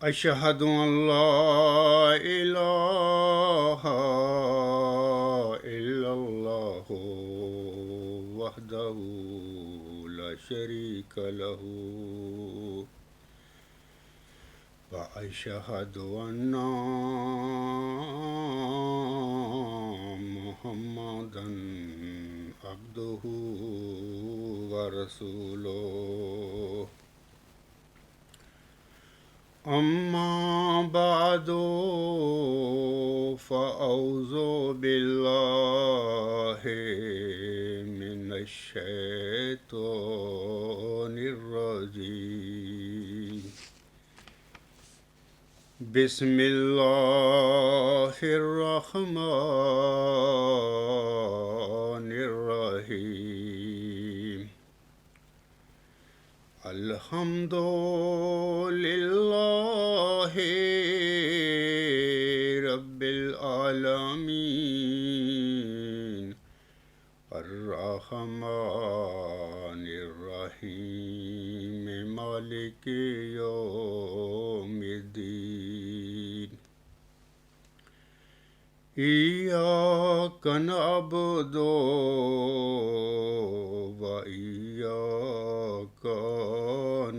أشهد أن لا إله إلا الله وحده لا شريك له وأشهد أن محمدا عبده ورسوله أما بعد فأعوذ بالله من الشيطان الرجيم بسم الله الرحمن الرحيم الحمد لله رب العالمين الرحمن الرحيم مالك يوم الدين إياك نعبد وإياك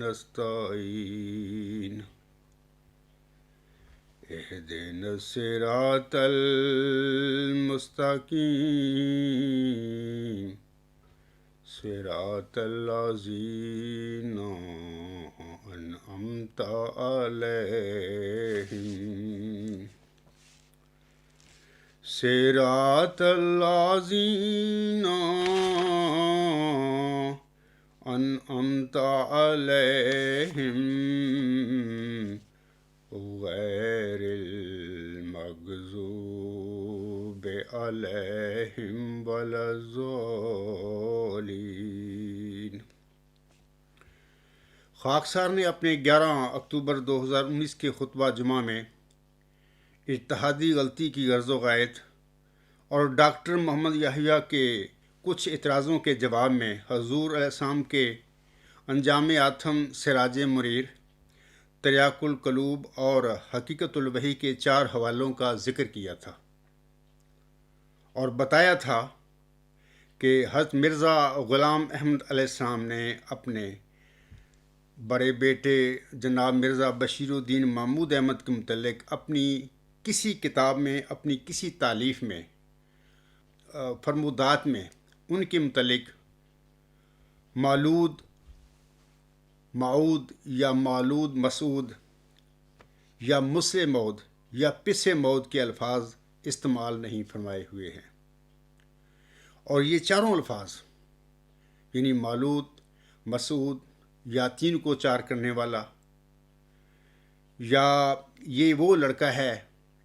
نستعين اهدنا الصراط المستقيم صراط الذين أنعمت عليهم صراط الذين أنعمت عليهم غير المغضوب عليهم ولا الضالين۔ خاکسار نے اپنے 11 اکتوبر 2019 کے خطبہ جمعہ میں اتحادی غلطی کی غرض و غایت اور ڈاکٹر محمد یحییٰ کے کچھ اعتراضوں کے جواب میں حضور علیہ السلام کے انجام آتم سراج منیر، تریاق القلوب اور حقیقت الوحی کے 4 حوالوں کا ذکر کیا تھا اور بتایا تھا کہ حضرت مرزا غلام احمد علیہ السلام نے اپنے بڑے بیٹے جناب مرزا بشیر الدین محمود احمد کے متعلق اپنی کسی کتاب میں، اپنی کسی تالیف میں، فرمودات میں ان کے متعلق مولود معود یا مولود مسعود یا مس مود یا پس مود کے الفاظ استعمال نہیں فرمائے ہوئے ہیں، اور یہ چاروں الفاظ یعنی مولود، مسعود یا 3 کو 4 کرنے والا، یا یہ وہ لڑکا ہے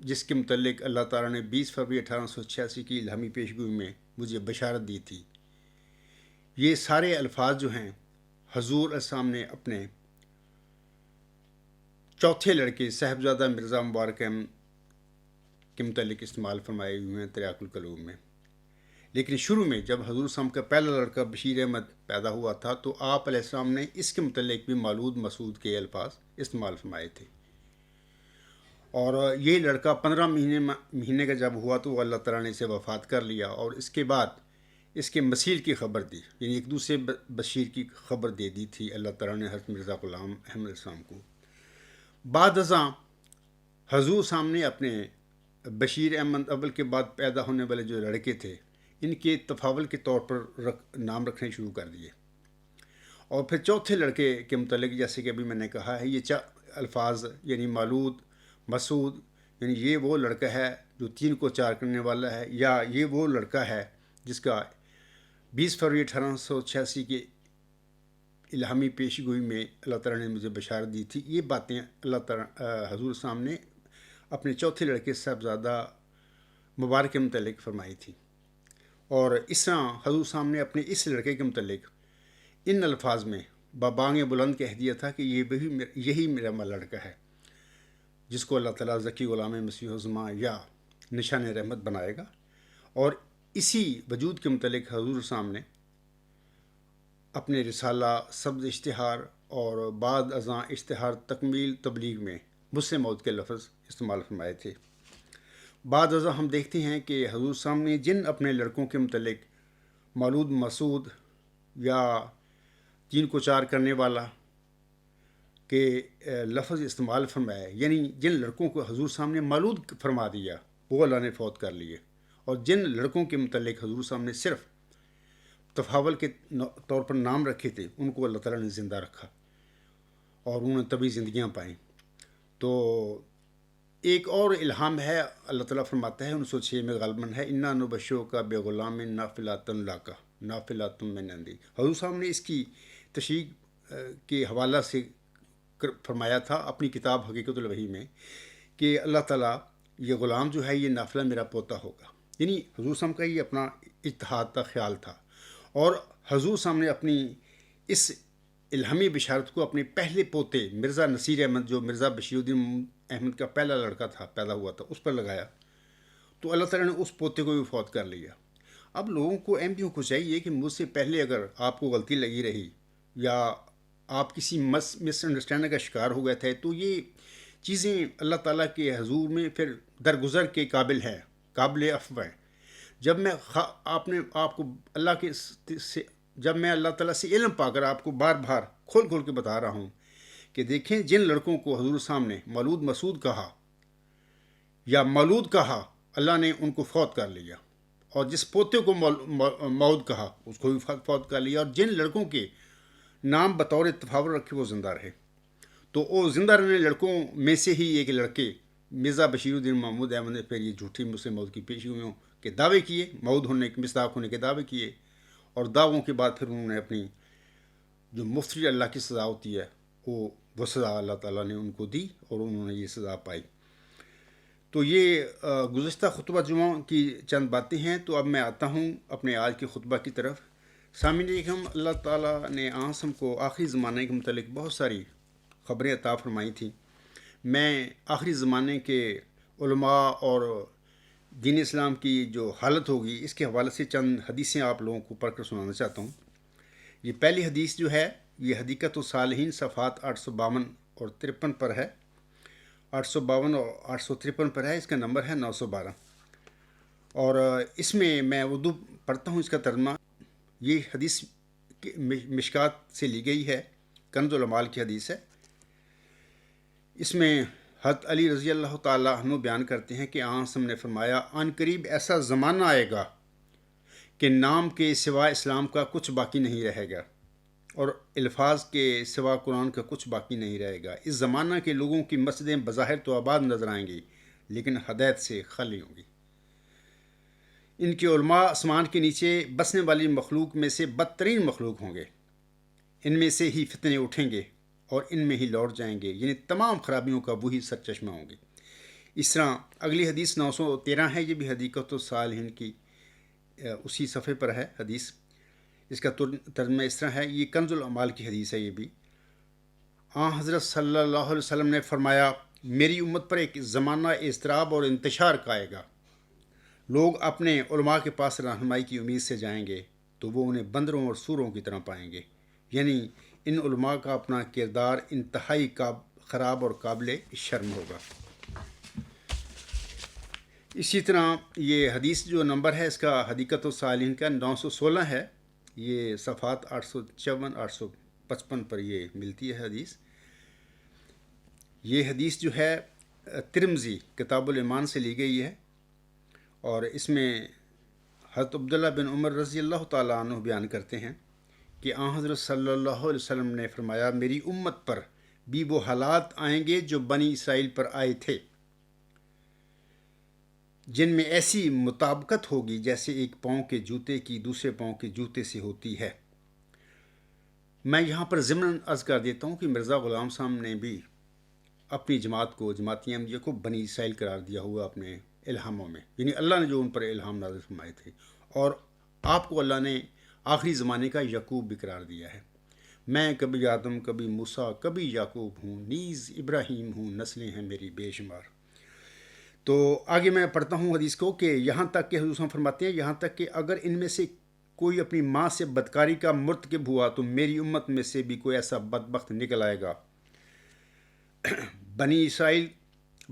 جس کے متعلق اللہ تعالیٰ نے 20 فروری 1886 کی الہامی پیشگوئی میں مجھے بشارت دی تھی، یہ سارے الفاظ جو ہیں حضور علیہ السلام نے اپنے چوتھے لڑکے صاحبزادہ مرزا مبارک احمد کے متعلق استعمال فرمائے ہوئے ہیں تریاق القلوب میں۔ لیکن شروع میں جب حضور السلام کا پہلا لڑکا بشیر احمد پیدا ہوا تھا تو آپ علیہ السلام نے اس کے متعلق بھی مولود مسعود کے الفاظ استعمال فرمائے تھے، اور یہ لڑکا 15 مہینے کا جب ہوا تو اللہ تعالیٰ نے اسے وفات کر لیا، اور اس کے بعد اس کے مسیل کی خبر دی، یعنی ایک دوسرے بشیر کی خبر دے دی تھی اللہ تعالیٰ نے حضرت مرزا غلام احمد علیہ السلام کو۔ بعد ازاں حضور سامنے اپنے بشیر احمد اول کے بعد پیدا ہونے والے جو لڑکے تھے ان کے تفاول کے طور پر نام رکھنے شروع کر دیے، اور پھر چوتھے لڑکے کے متعلق جیسے کہ ابھی میں نے کہا ہے یہ الفاظ یعنی مولود مسعود یعنی یہ وہ لڑکا ہے جو 3 کو 4 کرنے والا ہے، یا یہ وہ لڑکا ہے جس کا 20 فروری 1886 کے الہامی پیشگوئی میں اللہ تعالیٰ نے مجھے بشارت دی تھی۔ یہ باتیں اللہ تعالیٰ حضور سامنے اپنے چوتھے لڑکے صاحبزادہ مبارک کے متعلق فرمائی تھی، اور اس طرح حضور سامنے اپنے اس لڑکے کے متعلق ان الفاظ میں بابانگ بلند کہہ دیا تھا کہ یہی میرا لڑکا ہے جس کو اللہ تعالیٰ ذکی غلام مسیح الزماں یا نشان رحمت بنائے گا، اور اسی وجود کے متعلق حضور سامنے اپنے رسالہ سبز اشتہار اور بعد ازاں اشتہار تکمیل تبلیغ میں مسلم موت کے لفظ استعمال فرمائے تھے۔ بعد ازاں ہم دیکھتے ہیں کہ حضور سامنے جن اپنے لڑکوں کے متعلق مولود مسعود یا تین کو چار کرنے والا کے لفظ استعمال فرمائے، یعنی جن لڑکوں کو حضور سامنے مولود فرما دیا وہ اللہ نے فوت کر لیے، اور جن لڑکوں کے متعلق حضور سامنے صرف تفاول کے طور پر نام رکھے تھے ان کو اللہ تعالیٰ نے زندہ رکھا اور انہوں نے طبی زندگیاں پائیں۔ تو ایک اور الہام ہے، اللہ تعالیٰ فرماتا ہے 1906 میں غالباً ہے، انا نبشو کا بے غلام نافلات لاکا نافلات من عندی۔ حضور صاحب نے اس کی تشریح کے حوالہ سے فرمایا تھا اپنی کتاب حقیقت الوحی میں کہ اللہ تعالیٰ یہ غلام جو ہے یہ نافلہ میرا پوتا ہوگا، یعنی حضور صاحب کا یہ اپنا اجتہاد کا خیال تھا، اور حضور صاحب نے اپنی اس الہامی بشارت کو اپنے پہلے پوتے مرزا نصیر احمد جو مرزا بشیر الدین احمد کا پہلا لڑکا تھا، پیدا ہوا تھا، اس پر لگایا، تو اللہ تعالیٰ نے اس پوتے کو بھی فوت کر لیا۔ اب لوگوں کو احمدیوں کو چاہیے کہ مجھ سے پہلے اگر آپ کو غلطی لگی رہی یا آپ کسی مس انڈرسٹینڈنگ کا شکار ہو گئے تھے تو یہ چیزیں اللہ تعالیٰ کے حضور میں پھر درگزر کے قابل ہیں، قابل عفو ہیں۔ جب میں آپ کو اللہ کے سے جب میں اللہ تعالیٰ سے علم پا کر آپ کو بار بار کھول کھول کے بتا رہا ہوں کہ دیکھیں جن لڑکوں کو حضور سامنے مولود مسعود کہا یا مولود کہا اللہ نے ان کو فوت کر لیا، اور جس پوتے کو مولود کہا اس کو بھی فوت کر لیا، اور جن لڑکوں کے نام بطور تفاور رکھے وہ زندہ رہے۔ تو وہ زندہ رہنے لڑکوں میں سے ہی ایک لڑکے مرزا بشیر الدین محمود احمد نے پھر یہ جھوٹی مسلم موت کی پیشگوئیوں کے دعوے کیے، موعود ہونے کے مصداق ہونے کے دعوے کیے، اور دعووں کے بعد پھر انہوں نے اپنی جو مفتری اللہ کی سزا ہوتی ہے وہ سزا اللہ تعالیٰ نے ان کو دی اور انہوں نے یہ سزا پائی۔ تو یہ گزشتہ خطبہ جمعہ کی چند باتیں ہیں۔ تو اب میں آتا ہوں اپنے آج کے خطبہ کی طرف۔ سامعین، ہم اللہ تعالیٰ نے ہم کو آخری زمانے کے متعلق بہت ساری خبریں عطا فرمائی تھیں۔ میں آخری زمانے کے علماء اور دین اسلام کی جو حالت ہوگی اس کے حوالے سے چند حدیثیں آپ لوگوں کو پڑھ کر سنانا چاہتا ہوں۔ یہ پہلی حدیث جو ہے یہ حدیقت الصالحین صفحات 852 اور 53 پر ہے، 852 اور 853 پر ہے، اس کا نمبر ہے 912، اور اس میں اردو پڑھتا ہوں، اس کا ترجمہ۔ یہ حدیث مشکات سے لی گئی ہے، کنز العمال کی حدیث ہے۔ اس میں حضرت علی رضی اللہ تعالیٰ عنہ بیان کرتے ہیں کہ ہم نے فرمایا عن قریب ایسا زمانہ آئے گا کہ نام کے سوا اسلام کا کچھ باقی نہیں رہے گا اور الفاظ کے سوا قرآن کا کچھ باقی نہیں رہے گا۔ اس زمانہ کے لوگوں کی مسجدیں بظاہر تو آباد نظر آئیں گی لیکن ہدایت سے خالی ہوں گی۔ ان کے علماء آسمان کے نیچے بسنے والی مخلوق میں سے بدترین مخلوق ہوں گے، ان میں سے ہی فتنے اٹھیں گے اور ان میں ہی لوٹ جائیں گے، یعنی تمام خرابیوں کا وہی سرچشمہ ہوں گے۔ اس طرح اگلی حدیث 913 ہے، یہ بھی حدیقت الصالحین کی اسی صفحے پر ہے حدیث۔ اس کا ترجمہ اس طرح ہے، یہ کنز العمال کی حدیث ہے۔ یہ بھی حضرت صلی اللہ علیہ وسلم نے فرمایا میری امت پر ایک زمانہ اضطراب اور انتشار کا آئے گا، لوگ اپنے علماء کے پاس رہنمائی کی امید سے جائیں گے تو وہ انہیں بندروں اور سوروں کی طرح پائیں گے، یعنی ان علماء کا اپنا کردار انتہائی خراب اور قابل شرم ہوگا۔ اسی طرح یہ حدیث جو نمبر ہے اس کا حدیقت الصالحین کا 916 ہے، یہ صفحات 854 855 پر یہ ملتی ہے حدیث۔ یہ حدیث جو ہے ترمذی کتاب الایمان سے لی گئی ہے، اور اس میں حضرت عبداللہ بن عمر رضی اللہ تعالیٰ عنہ بیان کرتے ہیں کہ حضرت صلی اللہ علیہ وسلم نے فرمایا میری امت پر بھی وہ حالات آئیں گے جو بنی اسرائیل پر آئے تھے، جن میں ایسی مطابقت ہوگی جیسے ایک پاؤں کے جوتے کی دوسرے پاؤں کے جوتے سے ہوتی ہے۔ میں یہاں پر ضمن عرض کر دیتا ہوں کہ مرزا غلام صاحب نے بھی اپنی جماعت کو، جماعت احمدیہ کو بنی اسرائیل قرار دیا ہوا اپنے الہاموں میں، یعنی اللہ نے جو ان پر الہام نازل فرمائے تھے، اور آپ کو اللہ نے آخری زمانے کا یعقوب بھی قرار دیا ہے۔ میں کبھی آدم، کبھی موسیٰ، کبھی یعقوب ہوں، نیز ابراہیم ہوں، نسلیں ہیں میری بے شمار۔ تو آگے میں پڑھتا ہوں حدیث کو کہ یہاں تک کہ حضور صلی اللہ علیہ وسلم فرماتے ہیں یہاں تک کہ اگر ان میں سے کوئی اپنی ماں سے بدکاری کا مرتکب ہوا تو میری امت میں سے بھی کوئی ایسا بدبخت نکل آئے گا بنی اسرائیل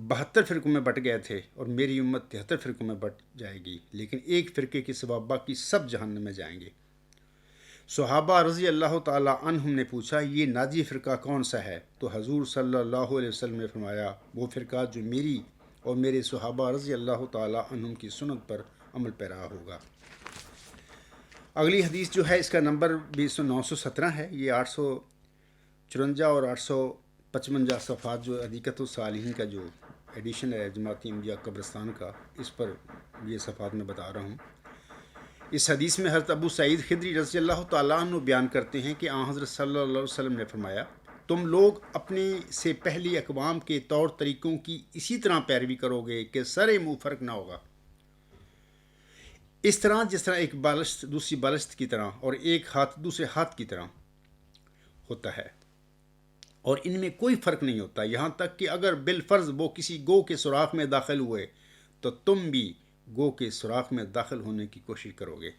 72 فرقوں میں بٹ گئے تھے اور میری امت 73 فرقوں میں بٹ جائے گی، لیکن ایک فرقے کے سوا باقی سب جہنم میں جائیں گے۔ صحابہ رضی اللہ تعالیٰ عنہم نے پوچھا یہ ناجی فرقہ کون سا ہے؟ تو حضور صلی اللہ علیہ وسلم نے فرمایا وہ فرقہ جو میری اور میرے صحابہ رضی اللہ تعالیٰ عنہم کی سنت پر عمل پیرا ہوگا۔ اگلی حدیث جو ہے اس کا نمبر بھی 917 ہے، یہ 854 اور 855 صفحات جو حدیقۃ الصالحین کا جو ایڈیشن ہے جماعت احمدیہ قبرستان کا، اس پر یہ صفحات میں بتا رہا ہوں۔ اس حدیث میں حضرت ابو سعید خدری رضی اللہ تعالیٰ عنہ بیان کرتے ہیں کہ آن حضرت صلی اللہ علیہ وسلم نے فرمایا تم لوگ اپنے سے پہلی اقوام کے طور طریقوں کی اسی طرح پیروی کرو گے کہ سر منہ فرق نہ ہوگا، اس طرح جس طرح ایک بالشت دوسری بالشت کی طرح اور ایک ہاتھ دوسرے ہاتھ کی طرح ہوتا ہے، اور ان میں کوئی فرق نہیں ہوتا، یہاں تک کہ اگر بالفرض وہ کسی گو کے سوراخ میں داخل ہوئے تو تم بھی گو کے سوراخ میں داخل ہونے کی کوشش کرو گے۔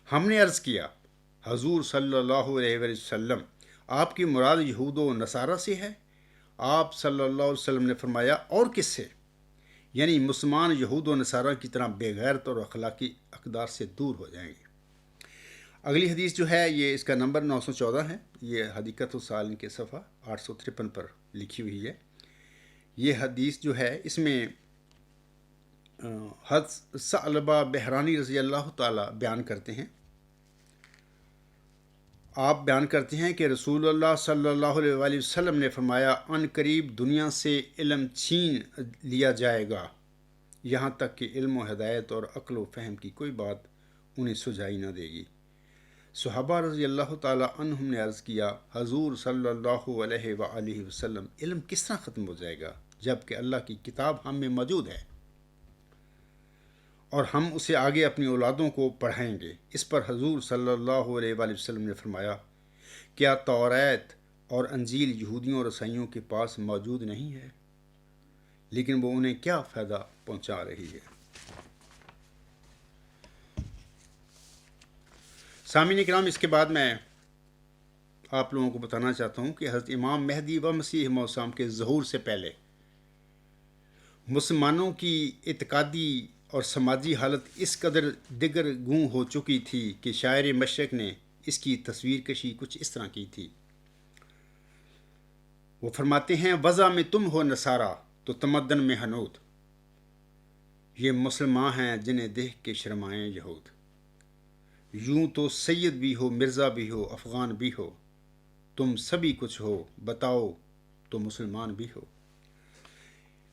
ہم نے عرض کیا حضور صلی اللہ علیہ وسلم آپ کی مراد یہود و نصارہ سے ہے؟ آپ صلی اللہ علیہ وسلم نے فرمایا اور کس سے؟ یعنی مسلمان یہود و نصارہ کی طرح بے غیرت اور اخلاقی اقدار سے دور ہو جائیں گے۔ اگلی حدیث جو ہے یہ اس کا نمبر 914 ہے، یہ حدیقۃ الصالحین کے صفحہ 853 پر لکھی ہوئی ہے۔ یہ حدیث جو ہے اس میں حضرت ثعلبہ بحرانی رضی اللہ تعالیٰ بیان کرتے ہیں، آپ بیان کرتے ہیں کہ رسول اللہ صلی اللہ علیہ وآلہ وسلم نے فرمایا ان قریب دنیا سے علم چھین لیا جائے گا، یہاں تک کہ علم و ہدایت اور عقل و فہم کی کوئی بات انہیں سجائی نہ دے گی۔ صحابہ رضی اللہ تعالیٰ عنہم نے عرض کیا حضور صلی اللہ علیہ وآلہ وسلم علم کس طرح ختم ہو جائے گا جب کہ اللہ کی کتاب ہم میں موجود ہے اور ہم اسے آگے اپنی اولادوں کو پڑھائیں گے؟ اس پر حضور صلی اللہ علیہ وآلہ وسلم نے فرمایا کیا توریت اور انجیل یہودیوں اور عیسائیوں کے پاس موجود نہیں ہے، لیکن وہ انہیں کیا فائدہ پہنچا رہی ہے؟ سامعین کرام، اس کے بعد میں آپ لوگوں کو بتانا چاہتا ہوں کہ حضرت امام مہدی و مسیح موعود السلام کے ظہور سے پہلے مسلمانوں کی اعتقادی اور سماجی حالت اس قدر دگر گوں ہو چکی تھی کہ شاعر مشرق نے اس کی تصویر کشی کچھ اس طرح کی تھی۔ وہ فرماتے ہیں وضع میں تم ہو نصارہ تو تمدن میں حنود، یہ مسلمان ہیں جنہیں دیکھ کے شرمائیں یہود، یوں تو سید بھی ہو مرزا بھی ہو افغان بھی ہو، تم سبھی کچھ ہو بتاؤ تو مسلمان بھی ہو۔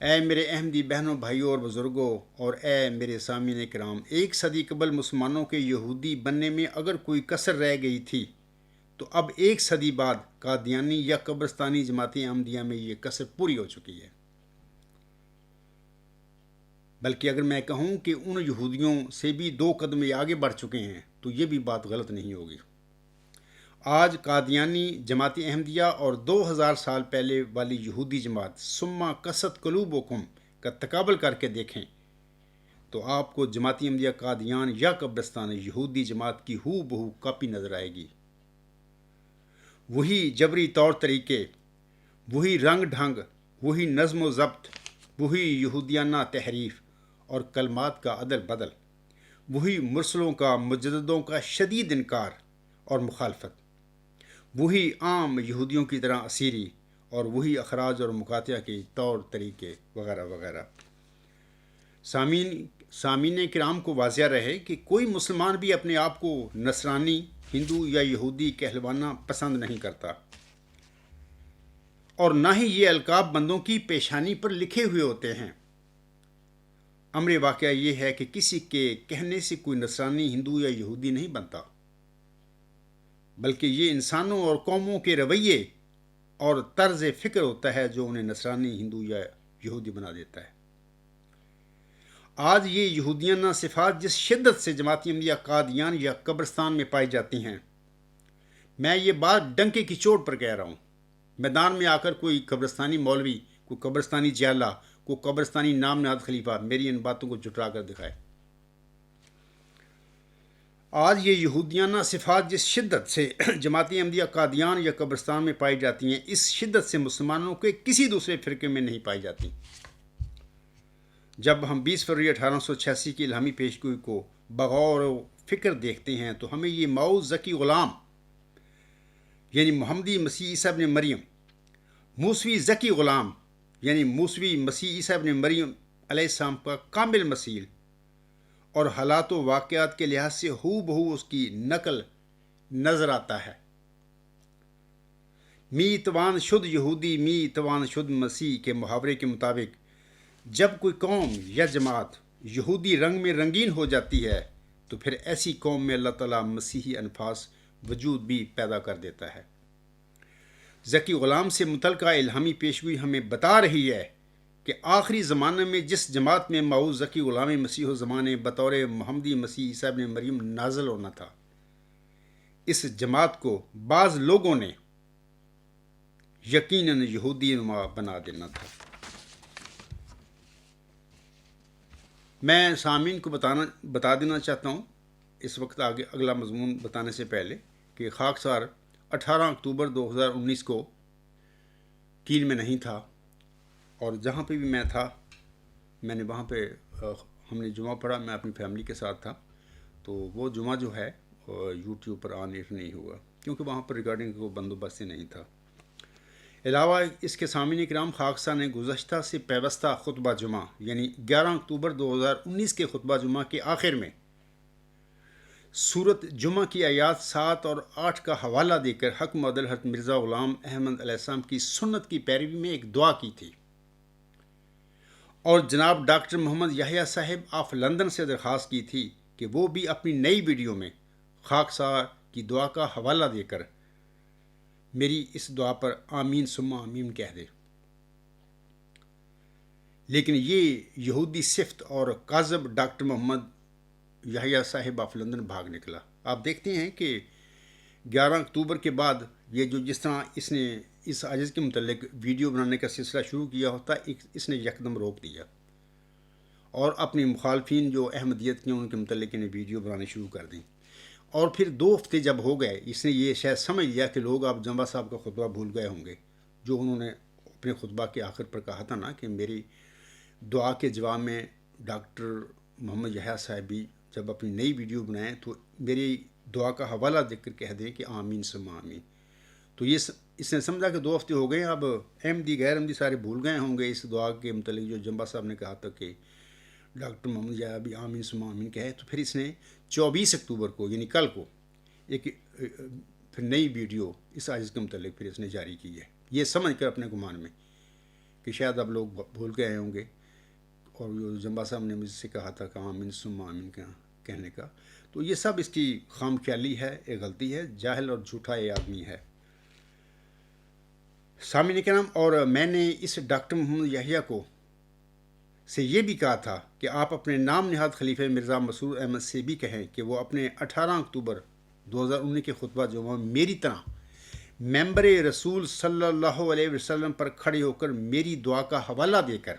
اے میرے احمدی بہنوں بھائیوں اور بزرگوں، اور اے میرے سامعین کرام، ایک صدی قبل مسلمانوں کے یہودی بننے میں اگر کوئی کسر رہ گئی تھی تو اب ایک صدی بعد قادیانی یا قبرستانی جماعت احمدیہ میں یہ کسر پوری ہو چکی ہے۔ بلکہ اگر میں کہوں کہ ان یہودیوں سے بھی 2 قدم آگے بڑھ چکے ہیں تو یہ بھی بات غلط نہیں ہوگی۔ آج قادیانی جماعت احمدیہ اور 2000 سال پہلے والی یہودی جماعت سما قصد قلوبکم کا تقابل کر کے دیکھیں تو آپ کو جماعت احمدیہ قادیان یا قبرستان یہودی جماعت کی ہو بہو کاپی نظر آئے گی۔ وہی جبری طور طریقے، وہی رنگ ڈھنگ، وہی نظم و ضبط، وہی یہودیانہ تحریف اور کلمات کا عدل بدل، وہی مرسلوں کا مجددوں کا شدید انکار اور مخالفت، وہی عام یہودیوں کی طرح اسیری، اور وہی اخراج اور مقاطعہ کے طور طریقے وغیرہ وغیرہ۔ سامعین کرام کو واضح رہے کہ کوئی مسلمان بھی اپنے آپ کو نصرانی، ہندو یا یہودی کہلوانا پسند نہیں کرتا، اور نہ ہی یہ القاب بندوں کی پیشانی پر لکھے ہوئے ہوتے ہیں۔ امر واقعہ یہ ہے کہ کسی کے کہنے سے کوئی نصرانی، ہندو یا یہودی نہیں بنتا، بلکہ یہ انسانوں اور قوموں کے رویے اور طرز فکر ہوتا ہے جو انہیں نصرانی، ہندو یا یہودی بنا دیتا ہے۔ آج یہ یہودیانہ صفات جس شدت سے جماعت احمدیہ قادیان یا قبرستان میں پائی جاتی ہیں، میں یہ بات ڈنکے کی چوٹ پر کہہ رہا ہوں۔ میدان میں آ کر کوئی قبرستانی مولوی، کوئی قبرستانی جیالہ، کوئی قبرستانی نام نہاد خلیفہ میری ان باتوں کو جھٹلا کر دکھائے۔ آج یہ یہودیانہ صفات جس شدت سے جماعت احمدیہ قادیان یا قبرستان میں پائی جاتی ہیں، اس شدت سے مسلمانوں کے کسی دوسرے فرقے میں نہیں پائی جاتی۔ جب ہم 20 فروری 1886 کی الہامی پیشگوئی کو بغور و فکر دیکھتے ہیں تو ہمیں یہ ماؤ ذکی غلام یعنی محمدی مسیح عیسیٰ ابن مریم، موسوی ذکی غلام یعنی موسوی مسیح عیسیٰ ابن مریم علیہ السلام کا کامل مثیل اور حالات و واقعات کے لحاظ سے ہو بہو اس کی نقل نظر آتا ہے۔ می توان شد یہودی می توان شد مسیح کے محاورے کے مطابق جب کوئی قوم یا جماعت یہودی رنگ میں رنگین ہو جاتی ہے تو پھر ایسی قوم میں اللہ تعالیٰ مسیحی انفاس وجود بھی پیدا کر دیتا ہے۔ ذکی غلام سے متعلقہ الہامی پیشگوئی ہمیں بتا رہی ہے کہ آخری زمانے میں جس جماعت میں ماؤ ذکی غلام مسیح و زمانے بطور محمدی مسیح عیسیٰ ابن مریم نازل ہونا تھا، اس جماعت کو بعض لوگوں نے یقیناً یہودی نما بنا دینا تھا۔ میں سامعین کو بتا دینا چاہتا ہوں اس وقت آگے اگلا مضمون بتانے سے پہلے کہ خاکسار 18 اکتوبر 2019 کو کیل میں نہیں تھا، اور جہاں پہ بھی میں تھا میں نے وہاں پہ ہم نے جمعہ پڑھا، میں اپنی فیملی کے ساتھ تھا، تو وہ جمعہ جو ہے یوٹیوب پر آن ایئر نہیں ہوا کیونکہ وہاں پر ریکارڈنگ کو بندوبست نہیں تھا۔ علاوہ اس کے سامعین کرام، خاکسار نے گزشتہ سے پیوستہ خطبہ جمعہ یعنی 11 اکتوبر 2019 کے خطبہ جمعہ کے آخر میں سورت جمعہ کی آیات 7 اور 8 کا حوالہ دے کر حق معدل حضرت مرزا غلام احمد علیہ السلام کی سنت کی پیروی میں ایک دعا کی تھی، اور جناب ڈاکٹر محمد یحییٰ صاحب آف لندن سے درخواست کی تھی کہ وہ بھی اپنی نئی ویڈیو میں خاکسار کی دعا کا حوالہ دے کر میری اس دعا پر آمین ثم آمین کہہ دے۔ لیکن یہ یہودی صفت اور کاذب ڈاکٹر محمد یحییٰ صاحب آف لندن بھاگ نکلا۔ آپ دیکھتے ہیں کہ 11 اکتوبر کے بعد یہ جو جس طرح اس نے اس عاجز کے متعلق ویڈیو بنانے کا سلسلہ شروع کیا ہوتا، اس نے یکدم روک دیا اور اپنی مخالفین جو احمدیت کے ان کے متعلق انہیں ویڈیو بنانے شروع کر دیں، اور پھر 2 ہفتے جب ہو گئے اس نے یہ شاید سمجھ لیا کہ لوگ اب جمعہ صاحب کا خطبہ بھول گئے ہوں گے جو انہوں نے اپنے خطبہ کے آخر پر کہا تھا نا کہ میری دعا کے جواب میں ڈاکٹر محمد یحییٰ صاحب بھی جب اپنی نئی ویڈیو بنائیں تو میری دعا کا حوالہ دے کر کہہ دیں کہ آمین ثم آمین۔ تو یہ اس نے سمجھا کہ 2 ہفتے ہو گئے، اب احمدی غیر احمدی سارے بھول گئے ہوں گے اس دعا کے متعلق جو جمبا صاحب نے کہا تھا کہ ڈاکٹر محمد یحییٰ بھی آمین ثم آمین کہے۔ تو پھر اس نے 24 اکتوبر کو یعنی کل کو ایک پھر نئی ویڈیو اس عاجز کے متعلق پھر اس نے جاری کی ہے، یہ سمجھ کر اپنے گمان میں کہ شاید اب لوگ بھول گئے ہوں گے، اور جو جمبا صاحب نے مجھ سے کہا تھا کہ آمین ثم آمین کہنے کا، تو یہ سب اس کی خام خیالی ہے، ایک غلطی ہے، جاہل اور جھوٹا یہ آدمی ہے۔ سامعین کرام، اور میں نے اس ڈاکٹر محمد یحییٰ کو سے یہ بھی کہا تھا کہ آپ اپنے نام نہاد خلیفہ مرزا مسرور احمد سے بھی کہیں کہ وہ اپنے 18 اکتوبر 2019 کے خطبہ جمعہ میری طرح ممبر رسول صلی اللہ علیہ وسلم پر کھڑے ہو کر میری دعا کا حوالہ دے کر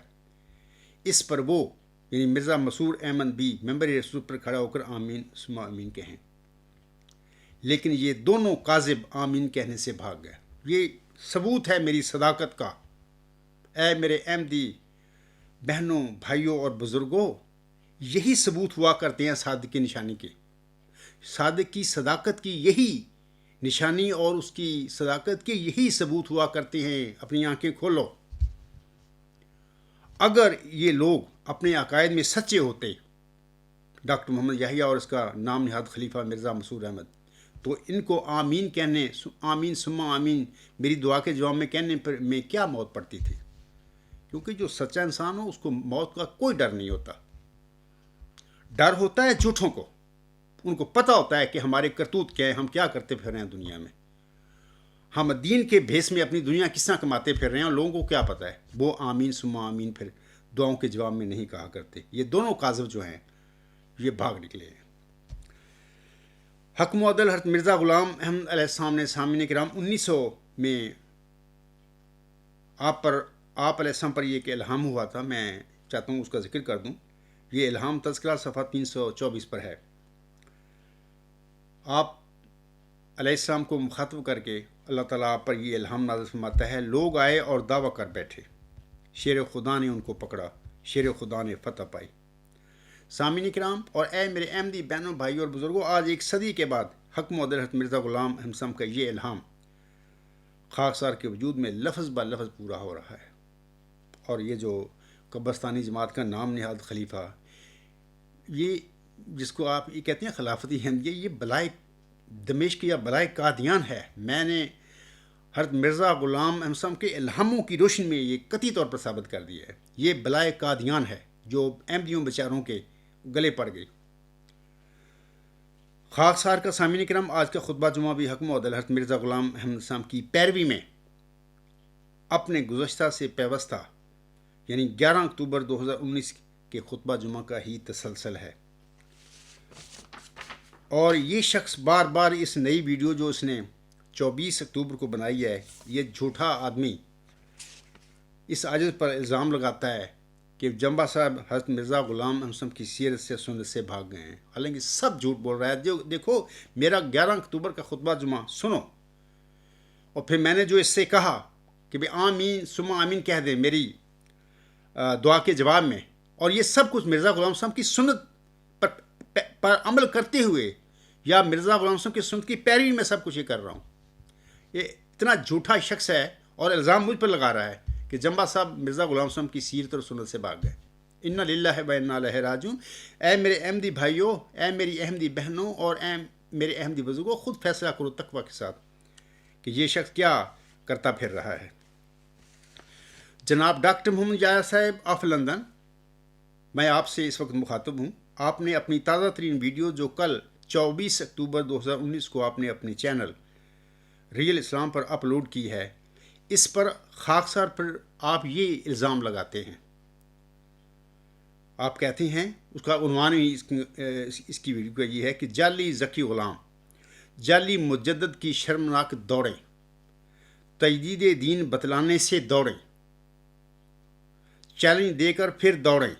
اس پر وہ یعنی مرزا مسرور احمد بھی ممبر رسول پر کھڑا ہو کر آمین ثم آمین کہیں۔ لیکن یہ دونوں کاذب آمین کہنے سے بھاگ گئے۔ یہ ثبوت ہے میری صداقت کا۔ اے میرے احمدی بہنوں، بھائیوں اور بزرگوں، یہی ثبوت ہوا کرتے ہیں صادق کی نشانی کے۔ صادق کی صداقت کی یہی نشانی اور اس کی صداقت کے یہی ثبوت ہوا کرتے ہیں۔ اپنی آنکھیں کھولو۔ اگر یہ لوگ اپنے عقائد میں سچے ہوتے، ڈاکٹر محمد یحییٰ اور اس کا نام نہاد خلیفہ مرزا مسرور احمد، تو ان کو آمین کہنے آمین ثم آمین میری دعا کے جواب میں کہنے پر میں کیا موت پڑتی تھی، کیونکہ جو سچا انسان ہو اس کو موت کا کوئی ڈر نہیں ہوتا۔ ڈر ہوتا ہے جھوٹوں کو، ان کو پتہ ہوتا ہے کہ ہمارے کرتوت کیا ہے، ہم کیا کرتے پھر رہے ہیں دنیا میں، ہم دین کے بھیس میں اپنی دنیا کس طرح کماتے پھر رہے ہیں، اور لوگوں کو کیا پتہ ہے۔ وہ آمین ثم آمین پھر دعاؤں کے جواب میں نہیں کہا کرتے۔ یہ دونوں کاذب جو ہیں یہ بھاگ نکلے ہیں۔ حق معدل حضرت مرزا غلام احمد علیہ السلام نے سامعین کرام 1900 میں آپ علیہ السلام پر یہ ایک الہام ہوا تھا، میں چاہتا ہوں اس کا ذکر کر دوں۔ یہ الہام تذکرہ صفحہ 324 پر ہے۔ آپ علیہ السلام کو مخاطب کر کے اللہ تعالیٰ آپ پر یہ الہام نازل فرماتا ہے، لوگ آئے اور دعویٰ کر بیٹھے، شیر خدا نے ان کو پکڑا، شیر خدا نے فتح پائی۔ سامعین کرام اور اے میرے احمدی بہنوں، بھائیوں اور بزرگوں، آج ایک صدی کے بعد حق معدل حضرت مرزا غلام احمد صاحب کا یہ الہام خاکسار کے وجود میں لفظ بہ لفظ پورا ہو رہا ہے۔ اور یہ جو قبرستانی جماعت کا نام نہاد خلیفہ، یہ جس کو آپ یہ کہتے ہیں خلافتی احمدیہ، یہ بلائے دمشق یا بلائے قادیان ہے۔ میں نے حضرت مرزا غلام احمد صاحب کے الہاموں کی روشنی میں یہ قطعی طور پر ثابت کر دیا ہے، یہ بلائے قادیان ہے جو احمدیوں بیچاروں کے گلے پڑ گئی۔ خاکسار کا سامعین کرام آج کا خطبہ جمعہ بھی حق معدل حضرت مرزا غلام احمد صاحب کی پیروی میں اپنے گزشتہ سے پیوستہ یعنی 11 اکتوبر 2019 کے خطبہ جمعہ کا ہی تسلسل ہے۔ اور یہ شخص بار بار اس نئی ویڈیو جو اس نے 24 اکتوبر کو بنائی ہے، یہ جھوٹا آدمی اس عاجز پر الزام لگاتا ہے کہ جمبا صاحب حضرت مرزا غلام احمد صاحب کی سیرت سے سنت سے بھاگ گئے ہیں، حالانکہ سب جھوٹ بول رہا ہے۔ دیکھو میرا 11 اکتوبر کا خطبہ جمعہ سنو، اور پھر میں نے جو اس سے کہا کہ بھئی آمین ثم آمین کہہ دیں میری دعا کے جواب میں، اور یہ سب کچھ مرزا غلام صاحب کی سنت پر عمل کرتے ہوئے یا مرزا غلام صاحب کی سنت کی پیروی میں سب کچھ یہ کر رہا ہوں۔ یہ اتنا جھوٹا شخص ہے اور الزام مجھ پر لگا رہا ہے کہ جمبا صاحب مرزا غلام صاحب کی سیرت اور سنت سے بھاگ گئے۔ انا للہ و انا الیہ راجعون۔ اے میرے احمدی بھائیوں، اے میری احمدی بہنوں اور اے میرے احمدی بزرگوں، خود فیصلہ کرو تقویٰ کے ساتھ کہ یہ شخص کیا کرتا پھر رہا ہے۔ جناب ڈاکٹر محمد جایا صاحب آف لندن، میں آپ سے اس وقت مخاطب ہوں۔ آپ نے اپنی تازہ ترین ویڈیو جو کل 24 اکتوبر 2019 کو آپ نے اپنی چینل ریئل اسلام پر اپلوڈ کی ہے، اس پر خاکسار پر آپ یہ الزام لگاتے ہیں۔ آپ کہتے ہیں، اس کا عنوان ہی اس کی ویڈیو کا یہ ہے کہ جعلی ذکی غلام، جعلی مجدد کی شرمناک دوڑیں، تجدید دین بتلانے سے دوڑیں، چیلنج دے کر پھر دوڑیں،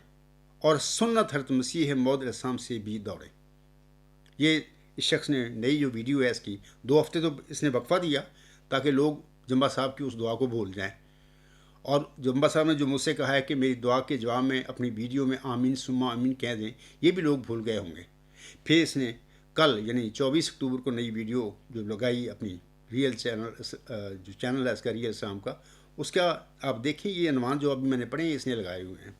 اور سنت حضرت مسیح موعود علیہ السلام سے بھی دوڑیں۔ یہ اس شخص نے نئی جو ویڈیو ہے اس کی 2 ہفتے تو اس نے وقفہ دیا تاکہ لوگ جمبا صاحب کی اس دعا کو بھول جائیں، اور جمبا صاحب نے جو مجھ سے کہا ہے کہ میری دعا کے جواب میں اپنی ویڈیو میں آمین ثم آمین کہہ دیں، یہ بھی لوگ بھول گئے ہوں گے۔ پھر اس نے کل یعنی 24 اکتوبر کو نئی ویڈیو جو لگائی اپنی ریئل چینل، جو چینل ہے اس کا ریئل اسلام کا، اس کا آپ دیکھیں یہ عنوان جو ابھی میں نے پڑھے ہیں اس نے لگائے ہوئے ہیں۔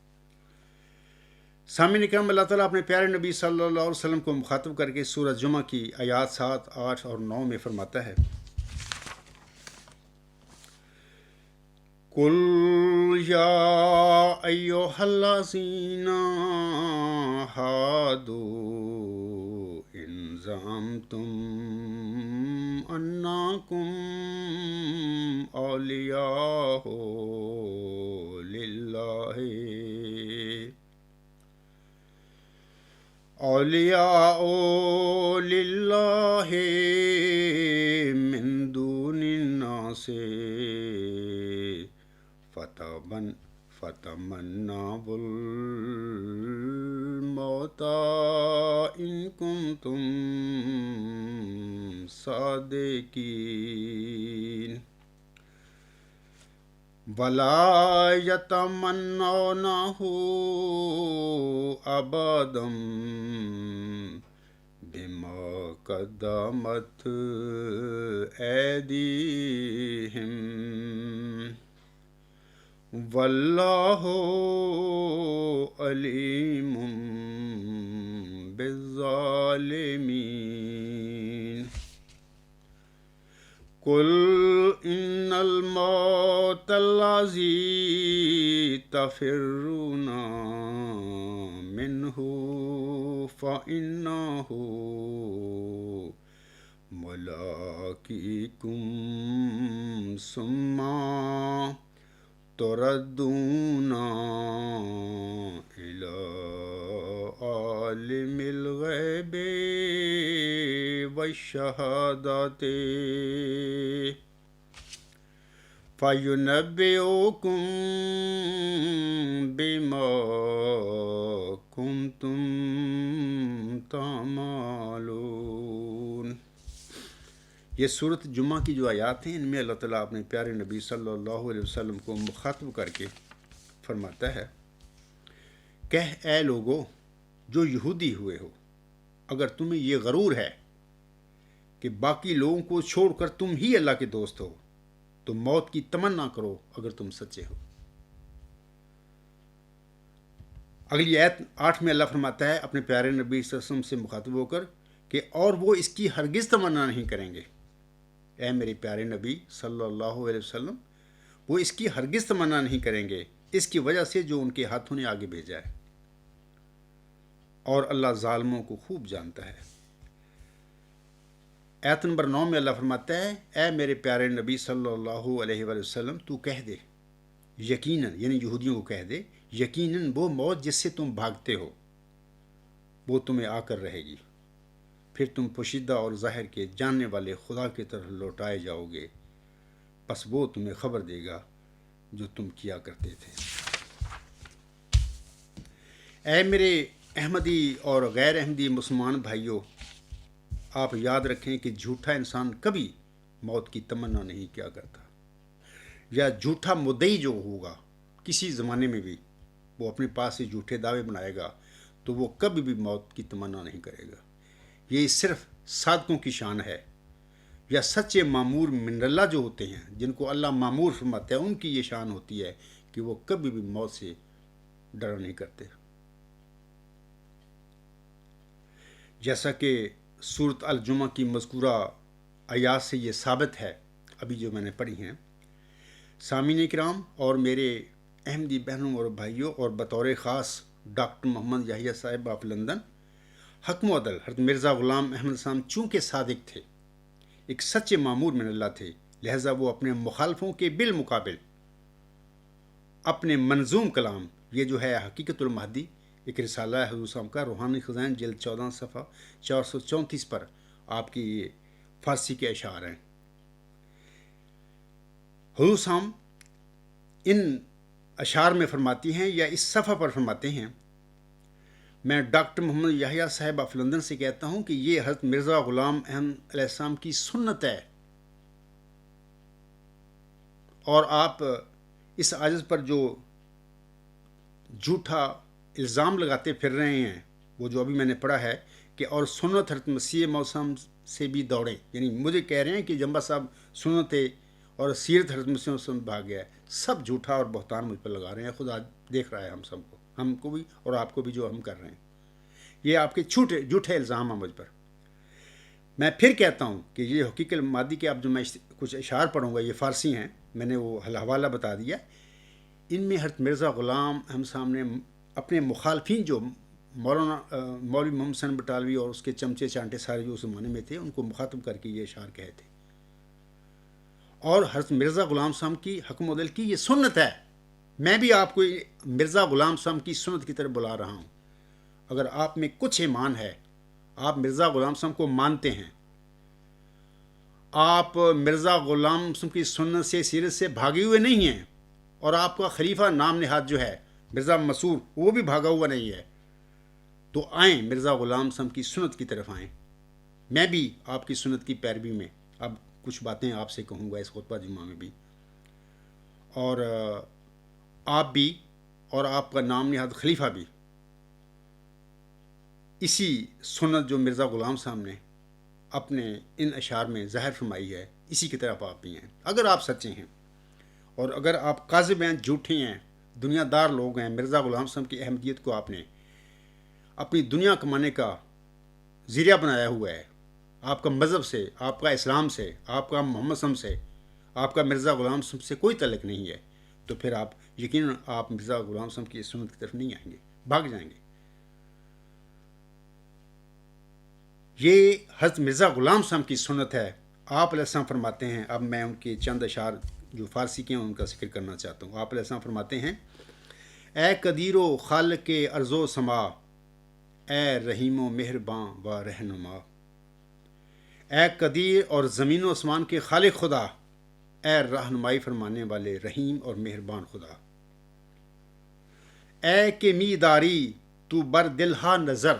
سامعین کرام، اللہ تعالیٰ اپنے پیارے نبی صلی اللہ علیہ وسلم کو مخاطب کر کے سورہ جمعہ کی آیات 7، 8 اور 9 میں فرماتا ہے، قُلْ يَا أَيُّهَا الَّذِينَ هَادُوا إِنْ زَعَمْتُمْ أَنَّكُمْ أَوْلِيَاءُ لِلَّهِ مِن دُونِ النَّاسِ فَتَمَنَّوُا الْمَوْتَ إِن كُنتُمْ صَادِقِينَ وَلَا يَتَمَنَّوْنَهُ أَبَدًا بِمَا قَدَّمَتْ أَيْدِيهِمْ وَاللَّهُ عَلِيمٌ بِالظَّالِمِينَ قُلْ إِنَّ الْمَوْتَ الَّذِي تَفِرُّونَ مِنْهُ فَإِنَّهُ مُلَاقِيكُمْ ثُمَّ تُرَدُّونَ إِلَى عَالِمِ الْغَيْبِ وَالشَّهَادَةِ فَيُنَبِّئُكُم بِمَا كُنتُمْ تَعْمَلُونَ۔ یہ صورت جمعہ کی جو آیات ہیں ان میں اللہ تعالیٰ اپنے پیارے نبی صلی اللہ علیہ وسلم کو مخاطب کر کے فرماتا ہے، کہہ اے لوگو جو یہودی ہوئے ہو، اگر تمہیں یہ غرور ہے کہ باقی لوگوں کو چھوڑ کر تم ہی اللہ کے دوست ہو تو موت کی تمنا کرو اگر تم سچے ہو۔ اگلی آیت 8 میں اللہ فرماتا ہے اپنے پیارے نبی صلی اللہ علیہ وسلم سے مخاطب ہو کر کہ اور وہ اس کی ہرگز تمنا نہیں کریں گے۔ اے میرے پیارے نبی صلی اللہ علیہ وسلم، وہ اس کی ہرگز تمنا نہیں کریں گے اس کی وجہ سے جو ان کے ہاتھوں نے آگے بھیجا ہے، اور اللہ ظالموں کو خوب جانتا ہے۔ آیت نمبر 9 میں اللہ فرماتا ہے اے میرے پیارے نبی صلی اللہ علیہ وآلہ وسلم، تو کہہ دے یقیناً، یعنی یہودیوں کو کہہ دے، یقیناً وہ موت جس سے تم بھاگتے ہو وہ تمہیں آ کر رہے گی، پھر تم پوشیدہ اور ظاہر کے جاننے والے خدا کی طرف لوٹائے جاؤ گے، پس وہ تمہیں خبر دے گا جو تم کیا کرتے تھے۔ اے میرے احمدی اور غیر احمدی مسلمان بھائیوں، آپ یاد رکھیں کہ جھوٹا انسان کبھی موت کی تمنا نہیں کیا کرتا، یا جھوٹا مدعی جو ہوگا کسی زمانے میں بھی وہ اپنے پاس سے جھوٹے دعوے بنائے گا تو وہ کبھی بھی موت کی تمنا نہیں کرے گا۔ یہ صرف صادقوں کی شان ہے، یا سچے معمور من اللہ جو ہوتے ہیں جن کو اللہ معمور فرماتا ہے، ان کی یہ شان ہوتی ہے کہ وہ کبھی بھی موت سے ڈرا نہیں کرتے۔ جیسا کہ سورۃ الجمعہ کی مذکورہ آیات سے یہ ثابت ہے ابھی جو میں نے پڑھی ہیں۔ سامعین کرام اور میرے احمدی بہنوں اور بھائیوں، اور بطور خاص ڈاکٹر محمد یحییٰ صاحب آف لندن، حکم و عدل حضرت مرزا غلام احمد صاحب چونکہ صادق تھے، ایک سچے معمور من اللہ تھے، لہٰذا وہ اپنے مخالفوں کے بالمقابل اپنے منظوم کلام، یہ جو ہے حقیقت المہدی، ایک رسالہ ہے حضور صاحب کا، روحانی خزائن جلد 14 صفحہ 434 پر آپ کی یہ فارسی کے اشعار ہیں۔ حضور صاحب ان اشعار میں فرماتی ہیں، یا اس صفحہ پر فرماتے ہیں، میں ڈاکٹر محمد یحییٰ صاحب آف لندن سے کہتا ہوں کہ یہ حضرت مرزا غلام احمد علیہ السلام کی سنت ہے، اور آپ اس عاجز پر جو جھوٹا الزام لگاتے پھر رہے ہیں، وہ جو ابھی میں نے پڑھا ہے کہ اور سنت حضرت مسیح موسم سے بھی دوڑیں، یعنی مجھے کہہ رہے ہیں کہ جمبا صاحب سنت اور سیرت حضرت مسیح موسم بھاگ گیا ہے، سب جھوٹا اور بہتان مجھ پر لگا رہے ہیں۔ خدا دیکھ رہا ہے ہم سب کو، ہم کو بھی اور آپ کو بھی جو ہم کر رہے ہیں، یہ آپ کے جھوٹے الزام ہیں مجھ پر۔ میں پھر کہتا ہوں کہ یہ حقیقت المادی کے اب جو میں کچھ اشعار پڑھوں گا یہ فارسی ہیں، میں نے وہ حوالہ بتا دیا، ان میں حضرت مرزا غلام ہم سامنے اپنے مخالفین جو مولوی محمد حسن بٹالوی اور اس کے چمچے چانٹے سارے جو اس زمانے میں تھے، ان کو مخاطب کر کے یہ اشعار کہے تھے، اور حضرت مرزا غلام صاحب کی حکم و عدل کی یہ سنت ہے۔ میں بھی آپ کو مرزا غلام صاحب کی سنت کی طرف بلا رہا ہوں۔ اگر آپ میں کچھ ایمان ہے، آپ مرزا غلام صاحب کو مانتے ہیں، آپ مرزا غلام صاحب کی سنت سے سیرت سے بھاگے ہوئے نہیں ہیں، اور آپ کا خلیفہ نام نہاد جو ہے مرزا مسعود وہ بھی بھاگا ہوا نہیں ہے، تو آئیں مرزا غلام صاحب کی سنت کی طرف آئیں۔ میں بھی آپ کی سنت کی پیروی میں اب کچھ باتیں آپ سے کہوں گا اس خطبہ جمعہ میں بھی، اور آپ بھی اور آپ کا نام نہاد خلیفہ بھی اسی سنت جو مرزا غلام صاحب نے اپنے ان اشعار میں ظاہر فرمائی ہے، اسی کی طرف آپ بھی ہیں۔ اگر آپ سچے ہیں اور اگر آپ کاذب ہیں، جھوٹے ہیں، دنیا دار لوگ ہیں، مرزا غلام صاحب کی احمدیت کو آپ نے اپنی دنیا کمانے کا ذریعہ بنایا ہوا ہے، آپ کا مذہب سے، آپ کا اسلام سے، آپ کا محمد صاحب سے، آپ کا مرزا غلام صاحب سے کوئی تعلق نہیں ہے، تو پھر آپ یقیناً آپ مرزا غلام صاحب کی سنت کی طرف نہیں آئیں گے، بھاگ جائیں گے۔ یہ حضرت مرزا غلام صاحب کی سنت ہے۔ آپ علیہ السلام فرماتے ہیں، اب میں ان کے چند اشعار جو فارسی کے ہیں ان کا ذکر کرنا چاہتا ہوں۔ آپ علیہ السلام فرماتے ہیں، اے قدیر و خالق ارض و سما، اے رحیم و مہرباں و رہنما، اے قدیر اور زمین و آسمان کے خالق خدا، اے رہنمائی فرمانے والے رحیم اور مہربان خدا، اے کہ می داری تو بر دلہا نظر،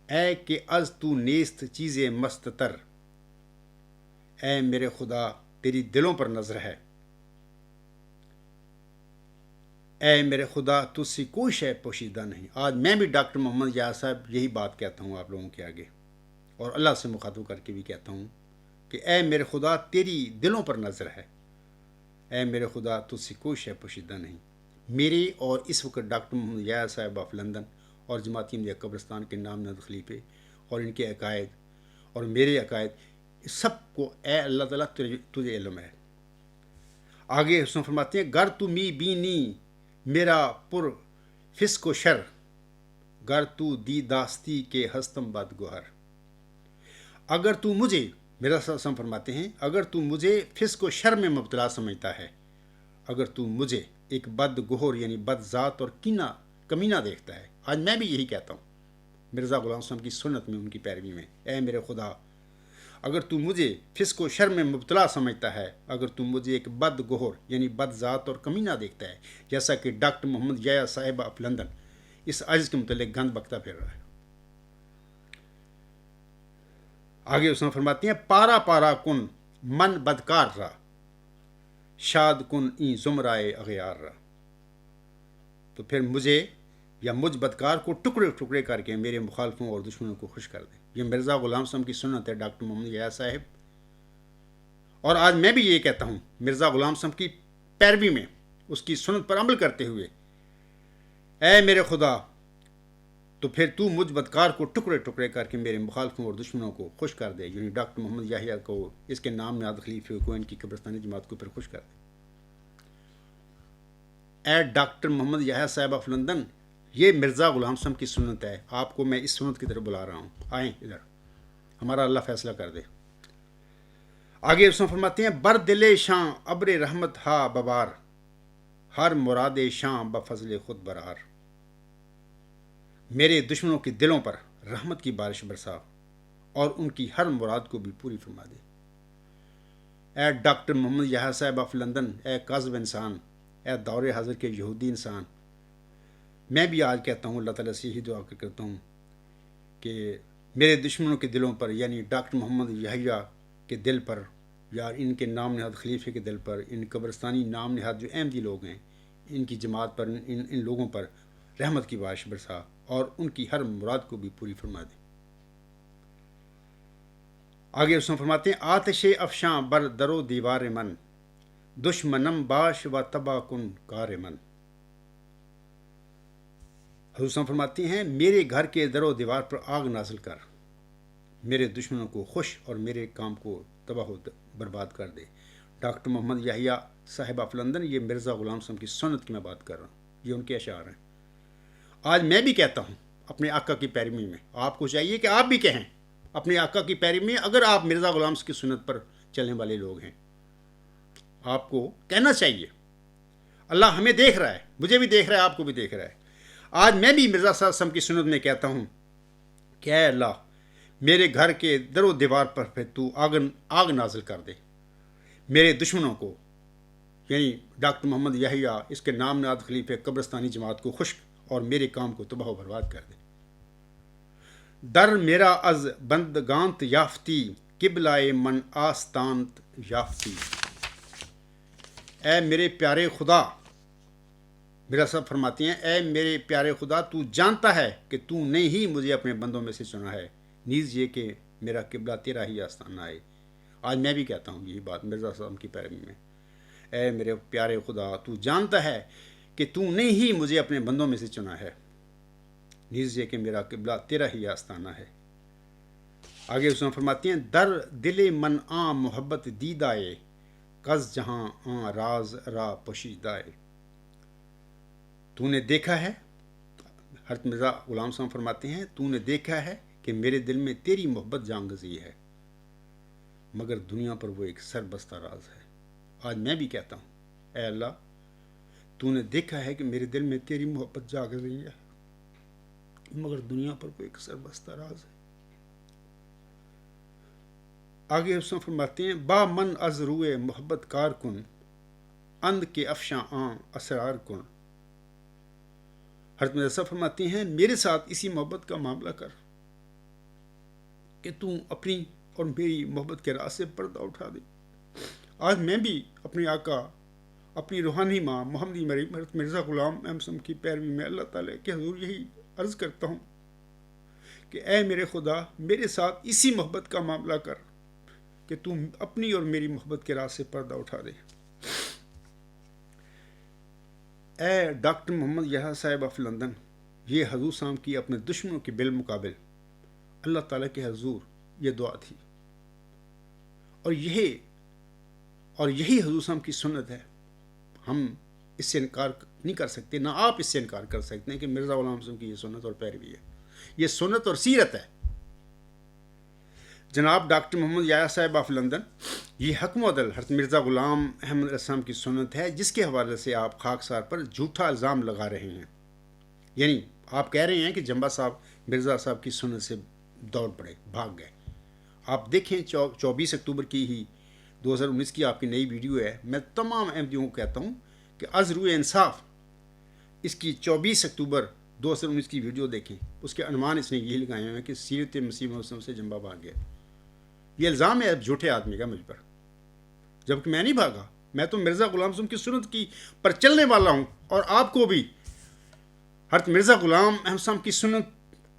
اے کہ از تو نیست چیز مستتر، اے میرے خدا تیری دلوں پر نظر ہے، اے میرے خدا تجھ سے کوئی شے پوشیدہ نہیں۔ آج میں بھی ڈاکٹر محمد یار صاحب یہی بات کہتا ہوں آپ لوگوں کے آگے، اور اللہ سے مخاطب کر کے بھی کہتا ہوں کہ اے میرے خدا تیری دلوں پر نظر ہے، اے میرے خدا تجھ سے کوئی شے پوشیدہ نہیں۔ میرے اور اس وقت ڈاکٹر محمد یار صاحب آف لندن اور جماعت احمدیہ قبرستان کے نامزد خلیفے اور ان کے عقائد اور میرے عقائد، اس سب کو اے اللہ تعالیٰ تجھے علم ہے۔ آگے حسن فرماتے ہیں، گر تو می بینی میرا پر فسق و شر، گر تو دی داستی کے ہستم بد گوہر۔ اگر تو مجھے، میرا سم فرماتے ہیں، اگر تو مجھے فسق و شر میں مبتلا سمجھتا ہے، اگر تو مجھے ایک بد گہر یعنی بد ذات اور کمینہ دیکھتا ہے، آج میں بھی یہی کہتا ہوں مرزا غلام صاحب کی سنت میں، ان کی پیروی میں، اے میرے خدا اگر تو مجھے فسق و شر میں مبتلا سمجھتا ہے، اگر تو مجھے ایک بد گہر یعنی بد ذات اور کمینہ دیکھتا ہے، جیسا کہ ڈاکٹر محمد یحییٰ صاحب آف لندن اس عجز کے متعلق گند بکتا پھر رہا ہے۔ آگے اس نے فرماتے ہیں، پارا پارا کن من بدکار را، شاد کن این زمرائے اغیار را۔ تو پھر مجھے یا مجھ بدکار کو ٹکڑے ٹکڑے کر کے میرے مخالفوں اور دشمنوں کو خوش کر دے۔ یہ مرزا غلام صاحب کی سنت ہے، ڈاکٹر محمد یحییٰ صاحب، اور آج میں بھی یہ کہتا ہوں مرزا غلام صاحب کی پیروی میں، اس کی سنت پر عمل کرتے ہوئے، اے میرے خدا تو پھر تو مجھ بدکار کو ٹکڑے ٹکڑے کر کے میرے مخالفوں اور دشمنوں کو خوش کر دے، یعنی ڈاکٹر محمد یحییٰ کو، اس کے نام نہاد خلیفے کو، ان کی قبرستانی جماعت کو پھر خوش کر دے۔ اے ڈاکٹر محمد یحییٰ صاحب آف لندن، یہ مرزا غلام صاحب کی سنت ہے، آپ کو میں اس سنت کی طرف بلا رہا ہوں، آئیں ادھر، ہمارا اللہ فیصلہ کر دے۔ آگے اس میں فرماتے ہیں، بر دل شاں ابر رحمت ہا ببار، ہر مراد شاں بفضل خود برار۔ میرے دشمنوں کے دلوں پر رحمت کی بارش برسا اور ان کی ہر مراد کو بھی پوری فرما دے۔ اے ڈاکٹر محمد یحییٰ صاحب آف لندن، اے کاذب انسان، اے دور حاضر کے یہودی انسان، میں بھی آج کہتا ہوں، اللہ تعالیٰ سے یہی دعا کرتا ہوں کہ میرے دشمنوں کے دلوں پر، یعنی ڈاکٹر محمد یحییٰ کے دل پر، یا ان کے نام نہاد خلیفے کے دل پر، ان قبرستانی نام نہاد جو احمدی لوگ ہیں، ان کی جماعت پر، ان لوگوں پر رحمت کی بارش برسا اور ان کی ہر مراد کو بھی پوری فرما دے۔ آگے اس میں فرماتے ہیں، آتش افشاں بر درو دیوار من، دشمنم باش و تباہ کن کار من۔ حضور فرماتے ہیں، میرے گھر کے در و دیوار پر آگ نازل کر، میرے دشمنوں کو خوش اور میرے کام کو تباہ و برباد کر دے۔ ڈاکٹر محمد یحییٰ صاحب آف لندن، یہ مرزا غلام صاحب کی سنت کی میں بات کر رہا ہوں، یہ ان کے اشعار ہیں۔ آج میں بھی کہتا ہوں اپنے آقا کی پیروی میں، آپ کو چاہیے کہ آپ بھی کہیں اپنے آقا کی پیروی میں، اگر آپ مرزا غلام صاحب کی سنت پر چلنے والے لوگ ہیں، آپ کو کہنا چاہیے، اللہ ہمیں دیکھ رہا ہے، مجھے بھی دیکھ رہا ہے، آپ کو بھی دیکھ رہا ہے۔ آج میں بھی مرزا صاحب وسلم کی سنت میں کہتا ہوں کہ اے اللہ میرے گھر کے در و دیوار پر پھر تو آگ نازل کر دے، میرے دشمنوں کو، یعنی ڈاکٹر محمد یحییٰ، اس کے نام نہاد خلیفے قبرستانی جماعت کو خشک اور میرے کام کو تباہ و برباد کر دے۔ در میرا از بندگانت یافتی، قبلائے من آستانت یافتی۔ اے میرے پیارے خدا، میرا سب فرماتے ہیں، اے میرے پیارے خدا تو جانتا ہے کہ تو نے ہی مجھے اپنے بندوں میں سے چنا ہے، نیز یہ کہ میرا قبلہ تیرا ہی آستانہ ہے۔ آج میں بھی کہتا ہوں یہی بات مرزا صاحب کی پیروی میں، اے میرے پیارے خدا تو جانتا ہے کہ تو نے ہی مجھے اپنے بندوں میں سے چنا ہے، نیز یہ کہ میرا قبلہ تیرا ہی آستانہ ہے۔ آگے اس میں فرماتے ہیں، در دل من آ محبت دیدائے، کز جہاں آ راز را پوشیدائے۔ تو نے دیکھا ہے، حضرت مرزا غلام صاحب فرماتے ہیں، تو نے دیکھا ہے کہ میرے دل میں تیری محبت جانگزی ہے، مگر دنیا پر وہ ایک سربستہ راز ہے۔ آج میں بھی کہتا ہوں، اے اللہ تو نے دیکھا ہے کہ میرے دل میں تیری محبت جانگزی ہے، مگر دنیا پر وہ ایک سربستہ راز ہے۔ آگے اس میں فرماتے ہیں، با من از روئے محبت کار کن، اند کے افشاں آن اسرار کن۔ حضرت مرزا فرماتے ہیں، میرے ساتھ اسی محبت کا معاملہ کر کہ تو اپنی اور میری محبت کے راز سے پردہ اٹھا دے۔ آج میں بھی اپنے آقا، اپنی روحانی ماں محمدی مریم حضرت مرزا غلام احمد صاحب کی پیروی میں اللہ تعالیٰ کے حضور یہی عرض کرتا ہوں کہ اے میرے خدا، میرے ساتھ اسی محبت کا معاملہ کر کہ تم اپنی اور میری محبت کے راز سے پردہ اٹھا دے۔ اے ڈاکٹر محمد یحییٰ صاحب آف لندن، یہ حضور صاحب کی اپنے دشمنوں کے بالمقابل اللہ تعالیٰ کے حضور یہ دعا تھی، اور یہی حضور صاحب کی سنت ہے۔ ہم اس سے انکار نہیں کر سکتے، نہ آپ اس سے انکار کر سکتے ہیں کہ مرزا غلام صاحب کی یہ سنت اور پیروی ہے، یہ سنت اور سیرت ہے۔ جناب ڈاکٹر محمد یحییٰ صاحب آف لندن، یہ حکم و عدل حضرت مرزا غلام احمد علیہ السلام کی سنت ہے، جس کے حوالے سے آپ خاکسار پر جھوٹا الزام لگا رہے ہیں۔ یعنی آپ کہہ رہے ہیں کہ جمبا صاحب مرزا صاحب کی سنت سے دوڑ پڑے، بھاگ گئے۔ آپ دیکھیں 24 اکتوبر کی ہی 2019 کی آپ کی نئی ویڈیو ہے۔ میں تمام احمدیوں کو کہتا ہوں کہ از روئے انصاف اس کی 24 اکتوبر 2019 کی ویڈیو دیکھیں۔ اس کے عنوان اس نے یہی لگائے ہوئے ہیں کہ سیرت مسیح موعود وسلم سے جمبا بھاگ گیا۔ یہ الزام ہے جھوٹے آدمی کا مجھ پر، جبکہ میں نہیں بھاگا۔ میں تو مرزا غلام صاحب کی سنت کی پر چلنے والا ہوں، اور آپ کو بھی حضرت مرزا غلام احمد صاحب کی سنت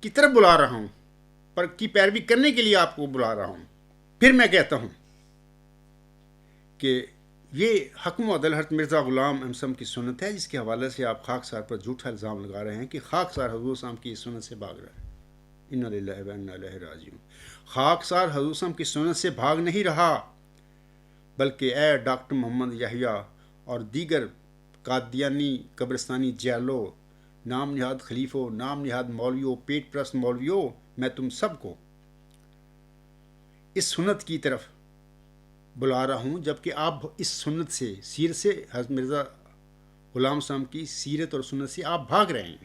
کی طرف بلا رہا ہوں، پر کی پیروی کرنے کے لیے آپ کو بلا رہا ہوں۔ پھر میں کہتا ہوں کہ یہ حکم و عدل حضرت مرزا غلام احمد صاحب کی سنت ہے، جس کے حوالے سے آپ خاکسار پر جھوٹا الزام لگا رہے ہیں کہ خاکسار حضور صاحب کی سنت سے بھاگ رہا ہے۔ انا للہ و انا الیہ راجعون۔ خاکسار حضور صاحب کی سنت سے بھاگ نہیں رہا، بلکہ اے ڈاکٹر محمد یحییٰ اور دیگر قادیانی قبرستانی جیالو، نام نہاد خلیفوں، نام نہاد مولویوں، پیٹ پرست مولویوں، میں تم سب کو اس سنت کی طرف بلا رہا ہوں، جبکہ آپ اس سنت سے، سیرت سے، حضرت مرزا غلام صاحب کی سیرت اور سنت سے آپ بھاگ رہے ہیں،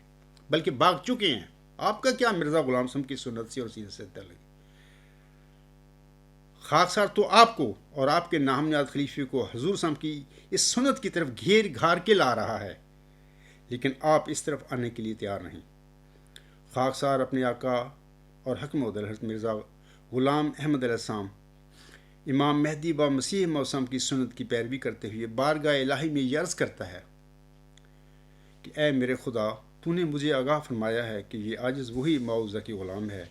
بلکہ بھاگ چکے ہیں۔ آپ کا کیا مرزا غلام صاحب کی سنت سے اور سیرت سے تعلق؟ خاکسار تو آپ کو اور آپ کے نام نہاد خلیفے کو حضور صاحب کی اس سنت کی طرف گھیر گھار کے لا رہا ہے، لیکن آپ اس طرف آنے کے لیے تیار نہیں۔ خاکسار اپنے آقا اور حکم و عدل حضرت مرزا غلام احمد علیہ السلام امام مہدی و مسیح موعود کی سنت کی پیروی کرتے ہوئے بارگاہ الہی میں یہ عرض کرتا ہے کہ اے میرے خدا، تو نے مجھے آگاہ فرمایا ہے کہ یہ عاجز وہی معوذہ کی غلام ہے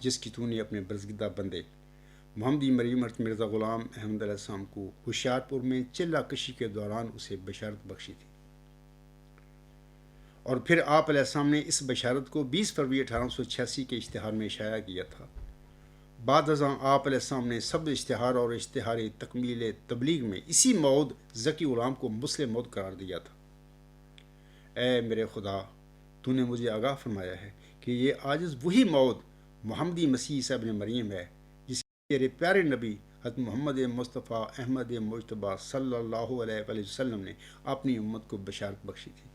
جس کی تو نے اپنے برگزیدہ بندے محمدی مریم حضرت مرزا غلام احمد علیہ السلام کو ہوشیارپور میں چلہ کشی کے دوران اسے بشارت بخشی تھی، اور پھر آپ علیہ السلام نے اس بشارت کو 20 فروری 1886 کے اشتہار میں شائع کیا تھا۔ بعد ازاں آپ علیہ السلام نے سب اشتہار اور اشتہار تکمیل تبلیغ میں اسی موعود ذکی غلام کو مسلم موعود قرار دیا تھا۔ اے میرے خدا، تو نے مجھے آگاہ فرمایا ہے کہ یہ عاجز وہی موعود محمدی مسیح عیسیٰ ابن مریم ہے جس تیرے پیارے نبی حضرت محمد مصطفیٰ احمد مجتبیٰ صلی اللہ علیہ وآلہ وسلم نے اپنی امت کو بشارت بخشی تھی۔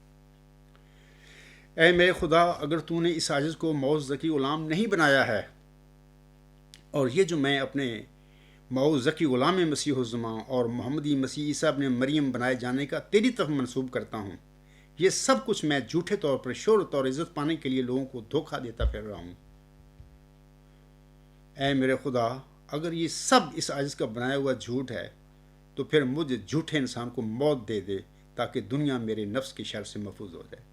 اے میرے خدا، اگر تو نے اس عاجز کو معوذ ذکی غلام نہیں بنایا ہے، اور یہ جو میں اپنے معوذ ذکی غلام مسیح الزماں اور محمدی مسیح عیسیٰ ابن مریم بنائے جانے کا تیری طرف منسوب کرتا ہوں، یہ سب کچھ میں جھوٹے طور پر شہرت اور عزت پانے کے لیے لوگوں کو دھوکہ دیتا پھر رہا ہوں۔ اے میرے خدا، اگر یہ سب اس عاجز کا بنایا ہوا جھوٹ ہے تو پھر مجھ جھوٹے انسان کو موت دے دے تاکہ دنیا میرے نفس کی شر سے محفوظ ہو جائے۔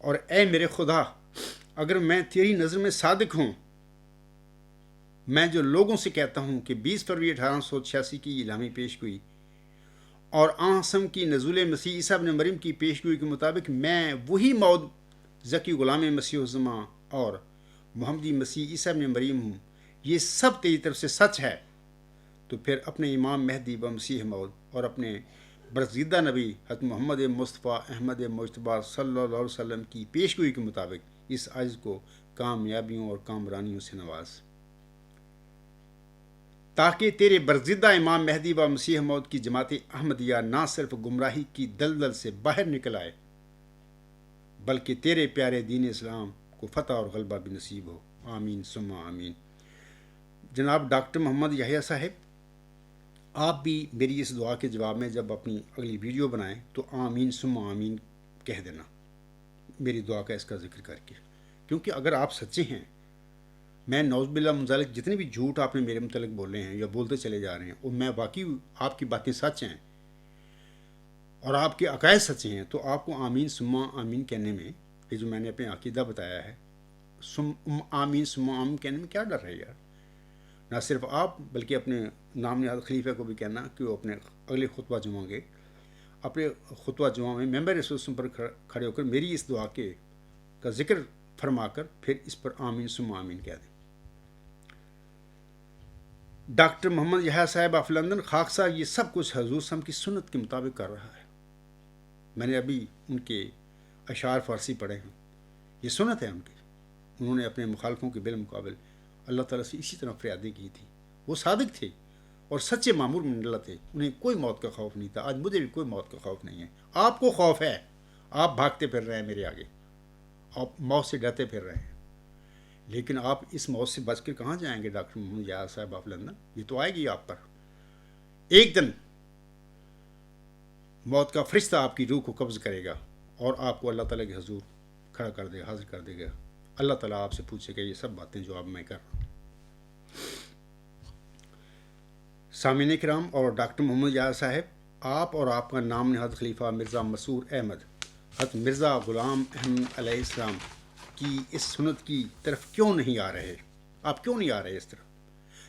اور اے میرے خدا، اگر میں تیری نظر میں صادق ہوں، میں جو لوگوں سے کہتا ہوں کہ 20 فروری 1886 کی الہامی پیشگوئی اور آنسم کی نزول مسیح عیسیٰ ابن مریم کی پیشگوئی کے مطابق میں وہی موعود ذکی غلام مسیح الزماں اور محمدی مسیح عیسیٰ ابن مریم ہوں، یہ سب تیری طرف سے سچ ہے، تو پھر اپنے امام مہدی و مسیح موعود اور اپنے برگزیدہ نبی حضرت محمد مصطفیٰ احمد مجتبیٰ صلی اللہ علیہ وسلم کی پیشگوئی کے مطابق اس عجز کو کامیابیوں اور کامرانیوں سے نواز، تاکہ تیرے برگزیدہ امام مہدی و مسیح موعود کی جماعت احمدیہ نہ صرف گمراہی کی دلدل سے باہر نکل آئے، بلکہ تیرے پیارے دین اسلام کو فتح اور غلبہ بھی نصیب ہو۔ آمین ثم آمین۔ جناب ڈاکٹر محمد یحییٰ صاحب، آپ بھی میری اس دعا کے جواب میں جب اپنی اگلی ویڈیو بنائیں تو آمین ثم آمین کہہ دینا، میری دعا کا اس کا ذکر کر کے، کیونکہ اگر آپ سچے ہیں، میں نعوذ باللہ منزلک جتنے بھی جھوٹ آپ نے میرے متعلق بولے ہیں یا بولتے چلے جا رہے ہیں اور میں واقعی آپ کی باتیں سچ ہیں اور آپ کے عقائد سچے ہیں، تو آپ کو آمین سما آمین کہنے میں، یہ جو میں نے اپنے عقیدہ بتایا ہے، آمین سما آمین کہنے میں کیا ڈر ہے یار؟ نہ صرف آپ بلکہ اپنے نام نہاد خلیفہ کو بھی کہنا کہ وہ اپنے اگلے خطبہ جمعہ کے اپنے خطبہ جمعہ میں ممبر رسول پر کھڑے ہو کر میری اس دعا کا ذکر فرما کر پھر اس پر آمین سما آمین کہہ دیں۔ ڈاکٹر محمد یحییٰ صاحب آف لندن، خاکسار یہ سب کچھ حضور صلی کی سنت کے مطابق کر رہا ہے۔ میں نے ابھی ان کے اشعار فارسی پڑھے ہیں، یہ سنت ہے ان کی۔ انہوں نے اپنے مخالفوں کے بالمقابل اللہ تعالیٰ سے اسی طرح فریادیں کی تھی۔ وہ صادق تھے اور سچے معمور من اللہ تھے، انہیں کوئی موت کا خوف نہیں تھا۔ آج مجھے بھی کوئی موت کا خوف نہیں ہے۔ آپ کو خوف ہے، آپ بھاگتے پھر رہے ہیں میرے آگے، آپ موت سے ڈرتے پھر رہے ہیں، لیکن آپ اس موت سے بچ کر کہاں جائیں گے ڈاکٹر محمد یحییٰ صاحب آف لندن؟ یہ تو آئے گی آپ پر ایک دن۔ موت کا فرشتہ آپ کی روح کو قبض کرے گا اور آپ کو اللہ تعالیٰ کے حضور کھڑا کر دے گا، حاضر کر دے گا۔ اللہ تعالیٰ آپ سے پوچھے گا یہ سب باتیں جو اب میں کر رہا ہوں۔ سامعین کرام اور ڈاکٹر محمد یحییٰ صاحب، آپ اور آپ کا نام نہاد خلیفہ مرزا مسرور احمد حضرت مرزا غلام احمد علیہ السلام کی اس سنت کی طرف کیوں نہیں آ رہے؟ آپ کیوں نہیں آ رہے اس طرف؟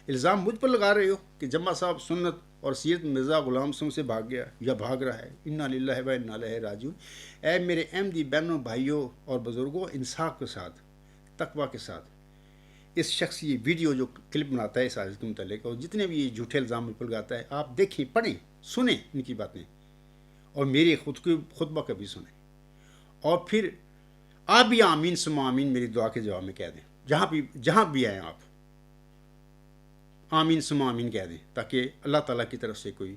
الزام مجھ پر لگا رہے ہو کہ جمع صاحب سنت اور سیرت مرزا غلام سم سے بھاگ گیا یا بھاگ رہا ہے۔ انا للہ و انا الیہ راجعون۔ اے میرے احمدی بہنوں، بھائیوں اور بزرگوں، انصاف کے ساتھ، تقوی کے ساتھ، اس شخص یہ ویڈیو جو کلپ بناتا ہے اس آیت کے متعلق اور جتنے بھی یہ جھوٹے الزام مجھ پر لگاتا ہے، آپ دیکھیں، پڑھیں، سنیں ان کی باتیں اور میری خطبہ کا بھی سنیں، اور پھر آپ بھی آمین سما آمین میری دعا کے جواب میں کہہ دیں۔ جہاں بھی آئیں آپ آمین سما آمین کہہ دیں، تاکہ اللہ تعالیٰ کی طرف سے کوئی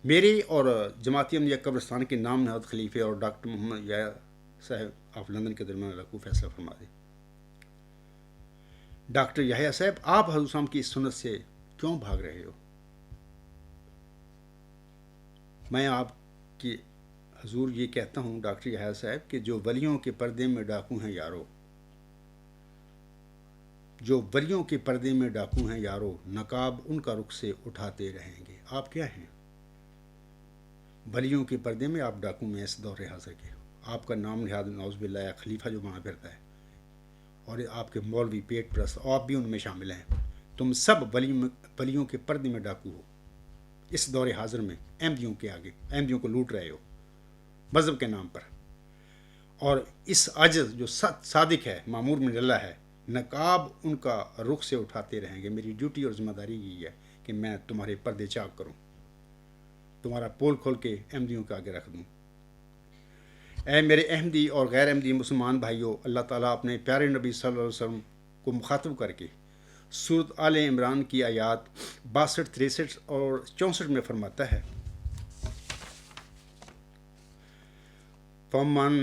میرے اور جماعتی احمدیہ قبرستان کے نام نہاد خلیفے اور ڈاکٹر محمد یحییٰ صاحب آف لندن کے درمیان اللہ کو فیصلہ فرما دے۔ ڈاکٹر یحییٰ صاحب، آپ حضور صاحب کی اس سنت سے کیوں بھاگ رہے ہو؟ میں آپ کی حضور یہ کہتا ہوں ڈاکٹر یحییٰ صاحب کہ جو ولیوں کے پردے میں ڈاکو ہیں یارو، جو ولیوں کے پردے میں ڈاکو ہیں یارو، نقاب ان کا رخ سے اٹھاتے رہیں گے۔ آپ کیا ہیں؟ ولیوں کے پردے میں آپ ڈاکو میں اس دور حاضر کے، آپ کا نام نہاد نعوذ باللہ خلیفہ جو وہاں پھرتا ہے، اور آپ کے مولوی پیٹ پرست، آپ بھی ان میں شامل ہیں۔ تم سب ولیوں کے پردے میں ڈاکو ہو، اس دور حاضر میں احمدیوں کے آگے احمدیوں کو لوٹ رہے ہو مذہب کے نام پر، اور اس عجز جو صادق ہے، معمور من اللہ ہے، نقاب ان کا رخ سے اٹھاتے رہیں گے۔ میری ڈیوٹی اور ذمہ داری یہی ہے کہ میں تمہارے پردے چاک کروں، تمہارا پول کھول کے احمدیوں کے آگے رکھ دوں۔ اے میرے احمدی اور غیر احمدی مسلمان بھائیوں، اللہ تعالیٰ اپنے پیارے نبی صلی اللہ علیہ وسلم کو مخاطب کر کے سورۃ آل عمران کی آیات 62، 63 اور 64 میں فرماتا ہے، فَمَنْ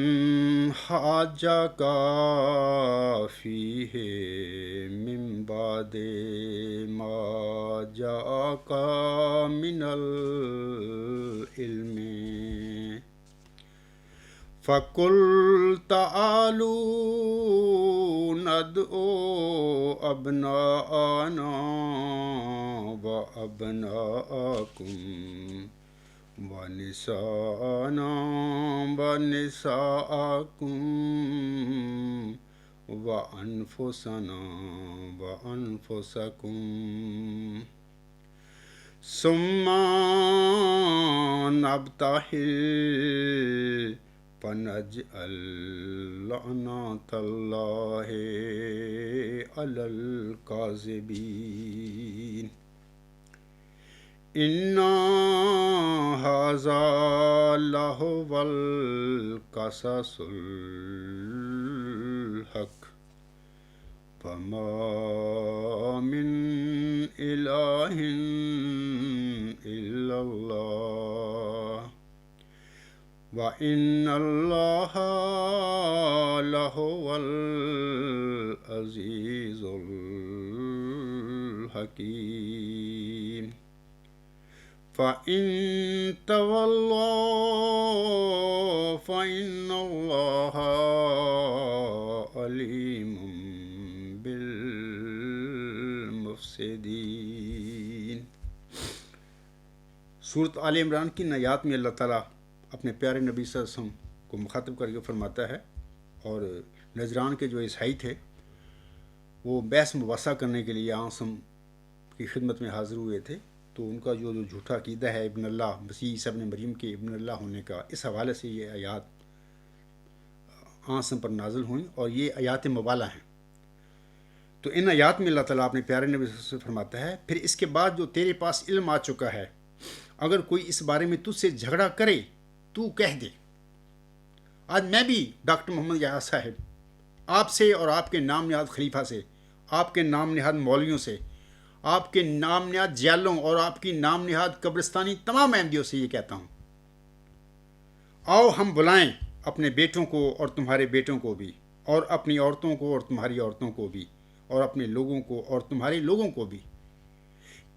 حَاجَّكَ فِيهِ مِنْ بَعْدِ مَا جَاءَكَ مِنَ الْعِلْمِ فَقُلْ تَعَالُوا نَدْعُ أَبْنَاءَنَا وَأَبْنَاءَكُمْ وَنِسَاءَنَا وَنِسَاءَكُمْ وَأَنفُسَنَا وَأَنفُسَكُمْ ثُمَّ نَبْتَهِلْ فَنَجْعَلْ لَعْنَتَ اللَّهِ عَلَى الْكَاذِبِينَ إِنَّ هَذَا لَهُوَ الْقَصَصُ الْحَقُّ فَمَا مِنْ إِلَٰهٍ إِلَّا اللَّهُ وَإِنَّ اللَّهَ لَهُوَ الْعَزِيزُ الْحَكِيمُ فَإِن تَوَلَّوْا فَإِنَّ اللَّهَ عَلِيمٌ صورت آل عمران کی آیات میں اللہ تعالیٰ اپنے پیارے نبی صلی اللہ علیہ وسلم کو مخاطب کر کے فرماتا ہے، اور نجران کے جو عیسائی تھے وہ بحث مباحثہ کرنے کے لیے آسم کی خدمت میں حاضر ہوئے تھے، تو ان کا جو جھوٹا عقیدہ ہے ابن اللہ، مسیح عیسیٰ ابن مریم کے ابن اللہ ہونے کا، اس حوالے سے یہ آیات آسم پر نازل ہوئیں، اور یہ آیات مبالہ ہیں۔ تو ان آیات میں اللہ تعالیٰ اپنے پیارے نبی صلی اللہ علیہ وسلم سے فرماتا ہے، پھر اس کے بعد جو تیرے پاس علم آ چکا ہے، اگر کوئی اس بارے میں تجھ سے جھگڑا کرے تو کہہ دے۔ آج میں بھی ڈاکٹر محمد یحییٰ صاحب آپ سے اور آپ کے نام نہاد خلیفہ سے، آپ کے نام نہاد مولویوں سے، آپ کے نام نہاد جیلوں اور آپ کی نام نہاد قبرستانی تمام احمدیوں سے یہ کہتا ہوں، آؤ ہم بلائیں اپنے بیٹوں کو اور تمہارے بیٹوں کو بھی، اور اپنی عورتوں کو اور تمہاری عورتوں کو بھی، اور اپنے لوگوں کو اور تمہارے لوگوں کو بھی،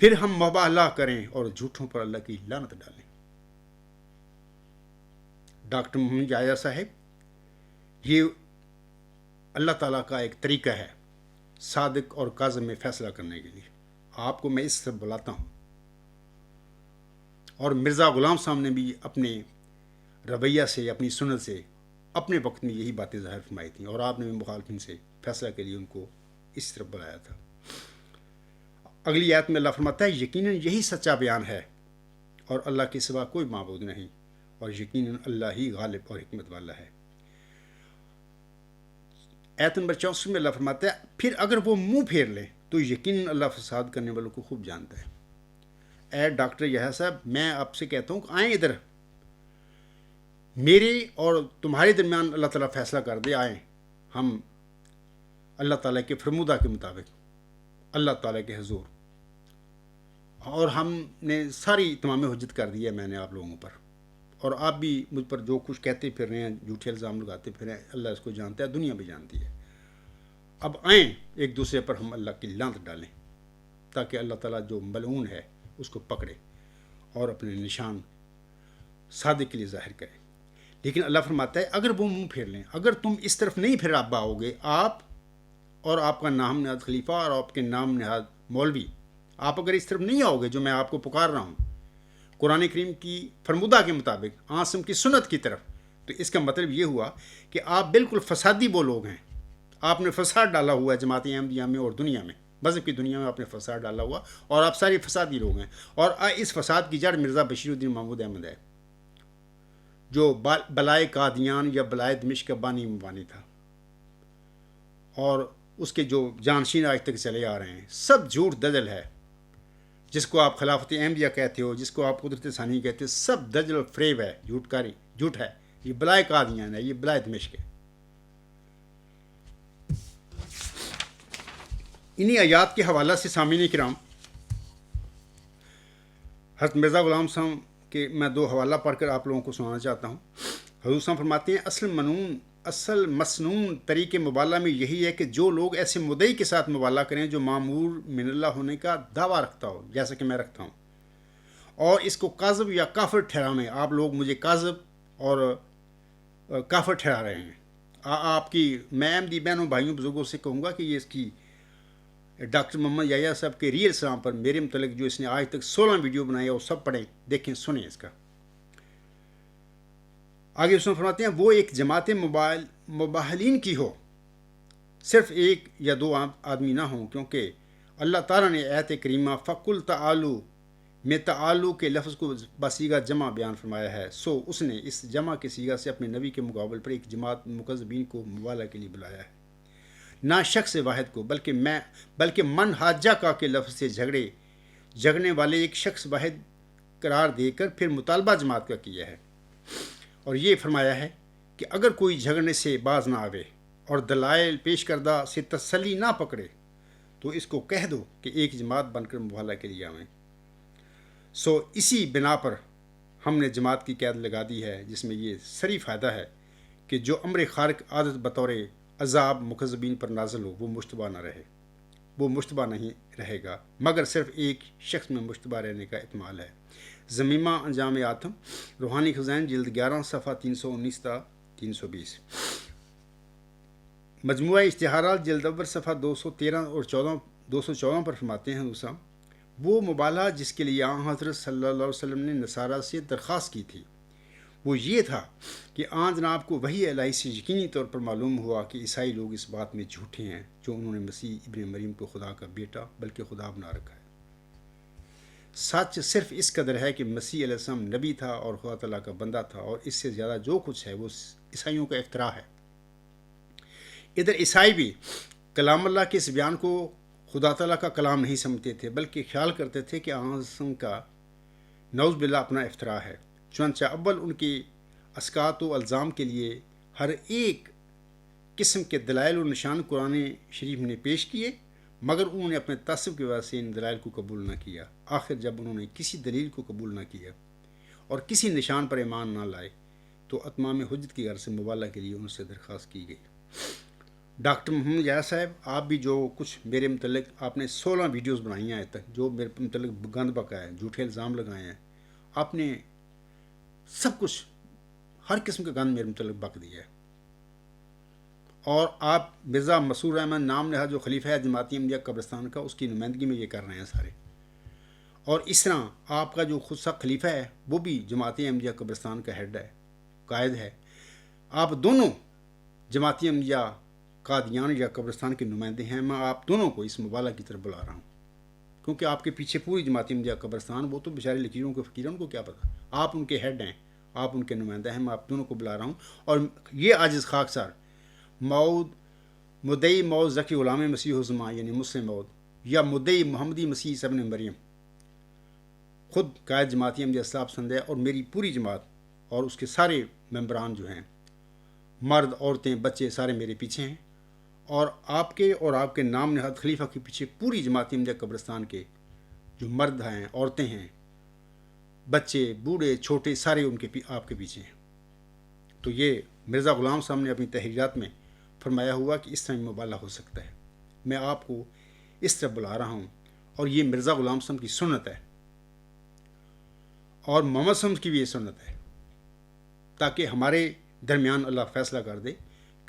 پھر ہم مباہلہ کریں اور جھوٹوں پر اللہ کی لعنت ڈالیں۔ ڈاکٹر محمد یحییٰ صاحب، یہ اللہ تعالیٰ کا ایک طریقہ ہے صادق اور کاذب میں فیصلہ کرنے کے لیے۔ آپ کو میں اس سے بلاتا ہوں، اور مرزا غلام صاحب نے بھی اپنے رویہ سے، اپنی سنت سے اپنے وقت میں یہی باتیں ظاہر فرمائی تھیں، اور آپ نے بھی مخالفین سے فیصلہ کے لیے ان کو اس طرف بلایا تھا۔ اگلی آیت میں اللہ فرماتا ہے، یقیناً یہی سچا بیان ہے اور اللہ کے سوا کوئی معبود نہیں، اور یقیناً اللہ ہی غالب اور حکمت والا ہے۔ آیت نمبر 64 میں اللہ فرماتا ہے، پھر اگر وہ منہ پھیر لیں تو یقیناً اللہ فساد کرنے والوں کو خوب جانتا ہے۔ اے ڈاکٹر یحییٰ صاحب، میں آپ سے کہتا ہوں کہ آئیں ادھر، میرے اور تمہارے درمیان اللہ تعالیٰ فیصلہ کر دے، آئیں ہم اللہ تعالیٰ کے فرمودہ کے مطابق اللہ تعالیٰ کے حضور، اور ہم نے ساری تمام حجت کر دی ہے میں نے آپ لوگوں پر، اور آپ بھی مجھ پر جو کچھ کہتے پھر رہے ہیں، جھوٹے الزام لگاتے پھر رہے ہیں، اللہ اس کو جانتا ہے، دنیا بھی جانتی ہے۔ اب آئیں ایک دوسرے پر ہم اللہ کی لعنت ڈالیں، تاکہ اللہ تعالیٰ جو ملعون ہے اس کو پکڑے اور اپنے نشان صادق کے لیے ظاہر کرے۔ لیکن اللہ فرماتا ہے، اگر وہ منہ پھیر لیں، اگر تم اس طرف نہیں پھر آپ آؤ گے، آپ اور آپ کا نام نہاد خلیفہ اور آپ کے نام نہاد مولوی، آپ اگر اس طرف نہیں آؤ گے جو میں آپ کو پکار رہا ہوں قرآن کریم کی فرمودہ کے مطابق، عاصم کی سنت کی طرف، تو اس کا مطلب یہ ہوا کہ آپ بالکل فسادی وہ لوگ ہیں، آپ نے فساد ڈالا ہوا ہے جماعت احمدیہ میں اور دنیا میں، مذہب کی دنیا میں آپ نے فساد ڈالا ہوا، اور آپ سارے فسادی لوگ ہیں، اور اس فساد کی جڑ مرزا بشیر الدین محمود احمد ہے، جو بلائے قادیان یا بلائے دمشق کا بانی مبانی تھا، اور اس کے جو جانشین آج تک چلے آ رہے ہیں، سب جھوٹ دجل ہے، جس کو آپ خلافت احمدیہ کہتے ہو، جس کو آپ قدرت ثانی کہتے ہو، سب دجل اور فریب ہے، جھوٹ ہے، یہ بلائے قادیان ہے، یہ بلائے دمشق ہے۔ انہی آیات کے حوالہ سے سامعین کرام، حضرت مرزا غلام صاحب کے میں دو حوالہ پڑھ کر آپ لوگوں کو سنانا چاہتا ہوں۔ حضور صاحب فرماتے ہیں، اصل مسنون طریق مبالغہ میں یہی ہے کہ جو لوگ ایسے مدعی کے ساتھ مبالغہ کریں جو معمور من اللہ ہونے کا دعویٰ رکھتا ہو، جیسا کہ میں رکھتا ہوں، اور اس کو کاذب یا کافر ٹھہرانے، آپ لوگ مجھے کاذب اور کافر ٹھہرا رہے ہیں۔ آپ کی میں احمدی بہنوں بھائیوں بزرگوں سے کہوں گا کہ یہ اس کی ڈاکٹر محمد یحییٰ صاحب کے ریئل اسلام پر میرے متعلق جو اس نے آج تک 16 ویڈیو بنائی ہے، وہ سب پڑھیں، دیکھیں، سنیں اس کا۔ آگے اس میں فرماتے ہیں، وہ ایک جماعت مباہلین کی ہو، صرف ایک یا دو آدمی نہ ہوں، کیونکہ اللہ تعالیٰ نے آیت کریمہ فَقُلْ تَعَالُوا میں تعالو کے لفظ کو بصیغہ جمع بیان فرمایا ہے، سو اس نے اس جمع کے صیغہ سے اپنے نبی کے مقابل پر ایک جماعت مکذبین کو مبالغہ کے لیے بلایا ہے، نہ شخص واحد کو، بلکہ من حاجہ کا کے لفظ سے جھگڑنے والے ایک شخص واحد قرار دے کر پھر مطالبہ جماعت کا کیا ہے، اور یہ فرمایا ہے کہ اگر کوئی جھگڑنے سے باز نہ آوے اور دلائل پیش کردہ سے تسلی نہ پکڑے تو اس کو کہہ دو کہ ایک جماعت بن کر مبالغہ کے لیے آویں۔ سو اسی بنا پر ہم نے جماعت کی قید لگا دی ہے، جس میں یہ سری فائدہ ہے کہ جو امر خارق عادت بطور عذاب مکذبین پر نازل ہو، وہ مشتبہ نہ رہے، وہ مشتبہ نہیں رہے گا، مگر صرف ایک شخص میں مشتبہ رہنے کا احتمال ہے۔ ضمیمہ انجام آتم، روحانی خزائن، جلد 11 صفحہ 319 تا 320۔ مجموعہ اشتہارات، جلد اول صفحہ 213 اور 214 پر فرماتے ہیں دوسرا، وہ مبالغہ جس کے لیے حضرت صلی اللہ علیہ وسلم نے نصارہ سے درخواست کی تھی وہ یہ تھا کہ جناب کو وحی الہی سے یقینی طور پر معلوم ہوا کہ عیسائی لوگ اس بات میں جھوٹے ہیں جو انہوں نے مسیح ابن مریم کو خدا کا بیٹا بلکہ خدا بنا رکھا ہے۔ سچ صرف اس قدر ہے کہ مسیح علیہ السلام نبی تھا اور خدا تعالیٰ کا بندہ تھا، اور اس سے زیادہ جو کچھ ہے وہ عیسائیوں کا افتراء ہے۔ ادھر عیسائی بھی کلام اللہ کے اس بیان کو خدا تعالیٰ کا کلام نہیں سمجھتے تھے، بلکہ خیال کرتے تھے کہ آسم کا نعوذ باللہ اپنا افتراء ہے۔ چنانچہ اول ان کی اسقاط و الزام کے لیے ہر ایک قسم کے دلائل و نشان قرآن شریف نے پیش کیے، مگر انہوں نے اپنے تعصب کی وجہ سے ان دلائل کو قبول نہ کیا۔ آخر جب انہوں نے کسی دلیل کو قبول نہ کیا اور کسی نشان پر ایمان نہ لائے تو اتمام حجت کی غرض سے مبالغہ کے لیے ان سے درخواست کی گئی۔ ڈاکٹر محمد یحییٰ صاحب، آپ بھی جو کچھ میرے متعلق آپ نے 16 ویڈیوز بنائی ہیں آج تک، جو میرے متعلق گند بکا ہے، جھوٹے الزام لگائے ہیں، آپ نے سب کچھ ہر قسم کا گند میرے متعلق بک دیا ہے، اور آپ مرزا مسرور احمد نام نہاد جو خلیفہ ہے جماعتی احمدیہ قبرستان کا، اس کی نمائندگی میں یہ کر رہے ہیں سارے، اور اس طرح آپ کا جو خود سا خلیفہ ہے وہ بھی جماعتی احمدیہ قبرستان کا ہیڈ ہے، قائد ہے۔ آپ دونوں جماعتی احمدیہ قادیان یا قبرستان کے نمائندے ہیں۔ میں آپ دونوں کو اس مبالغہ کی طرف بلا رہا ہوں، کیونکہ آپ کے پیچھے پوری جماعتی احمدیہ قبرستان، وہ تو بیچارے لکیروں کے فقیروں کو کیا پتہ، آپ ان کے ہیڈ ہیں، آپ ان کے نمائندہ ہیں۔ میں آپ دونوں کو بلا رہا ہوں، اور یہ عاجز خاکسار مدعی موعود ذکی غلام مسیح الزماں یعنی مسلم موعود، یا مدعی محمدی مسیح عیسی ابن مریم، خود قائد جماعتی احمدیہ اصلاح پسند ہے، اور میری پوری جماعت اور اس کے سارے ممبران جو ہیں، مرد عورتیں بچے سارے میرے پیچھے ہیں، اور آپ کے نام نہاد خلیفہ کے پیچھے پوری جماعتی احمدیہ قبرستان کے جو مرد ہیں، عورتیں ہیں، بچے بوڑھے چھوٹے سارے ان کے آپ کے پیچھے ہیں۔ تو یہ مرزا غلام صاحب نے اپنی تحریرات میں فرمایا ہوا کہ اس طرح مبالغہ ہو سکتا ہے۔ میں آپ کو اس طرح بلا رہا ہوں، اور یہ مرزا غلام صاحب کی سنت ہے، اور محمد صاحب کی بھی یہ سنت ہے، تاکہ ہمارے درمیان اللہ فیصلہ کر دے،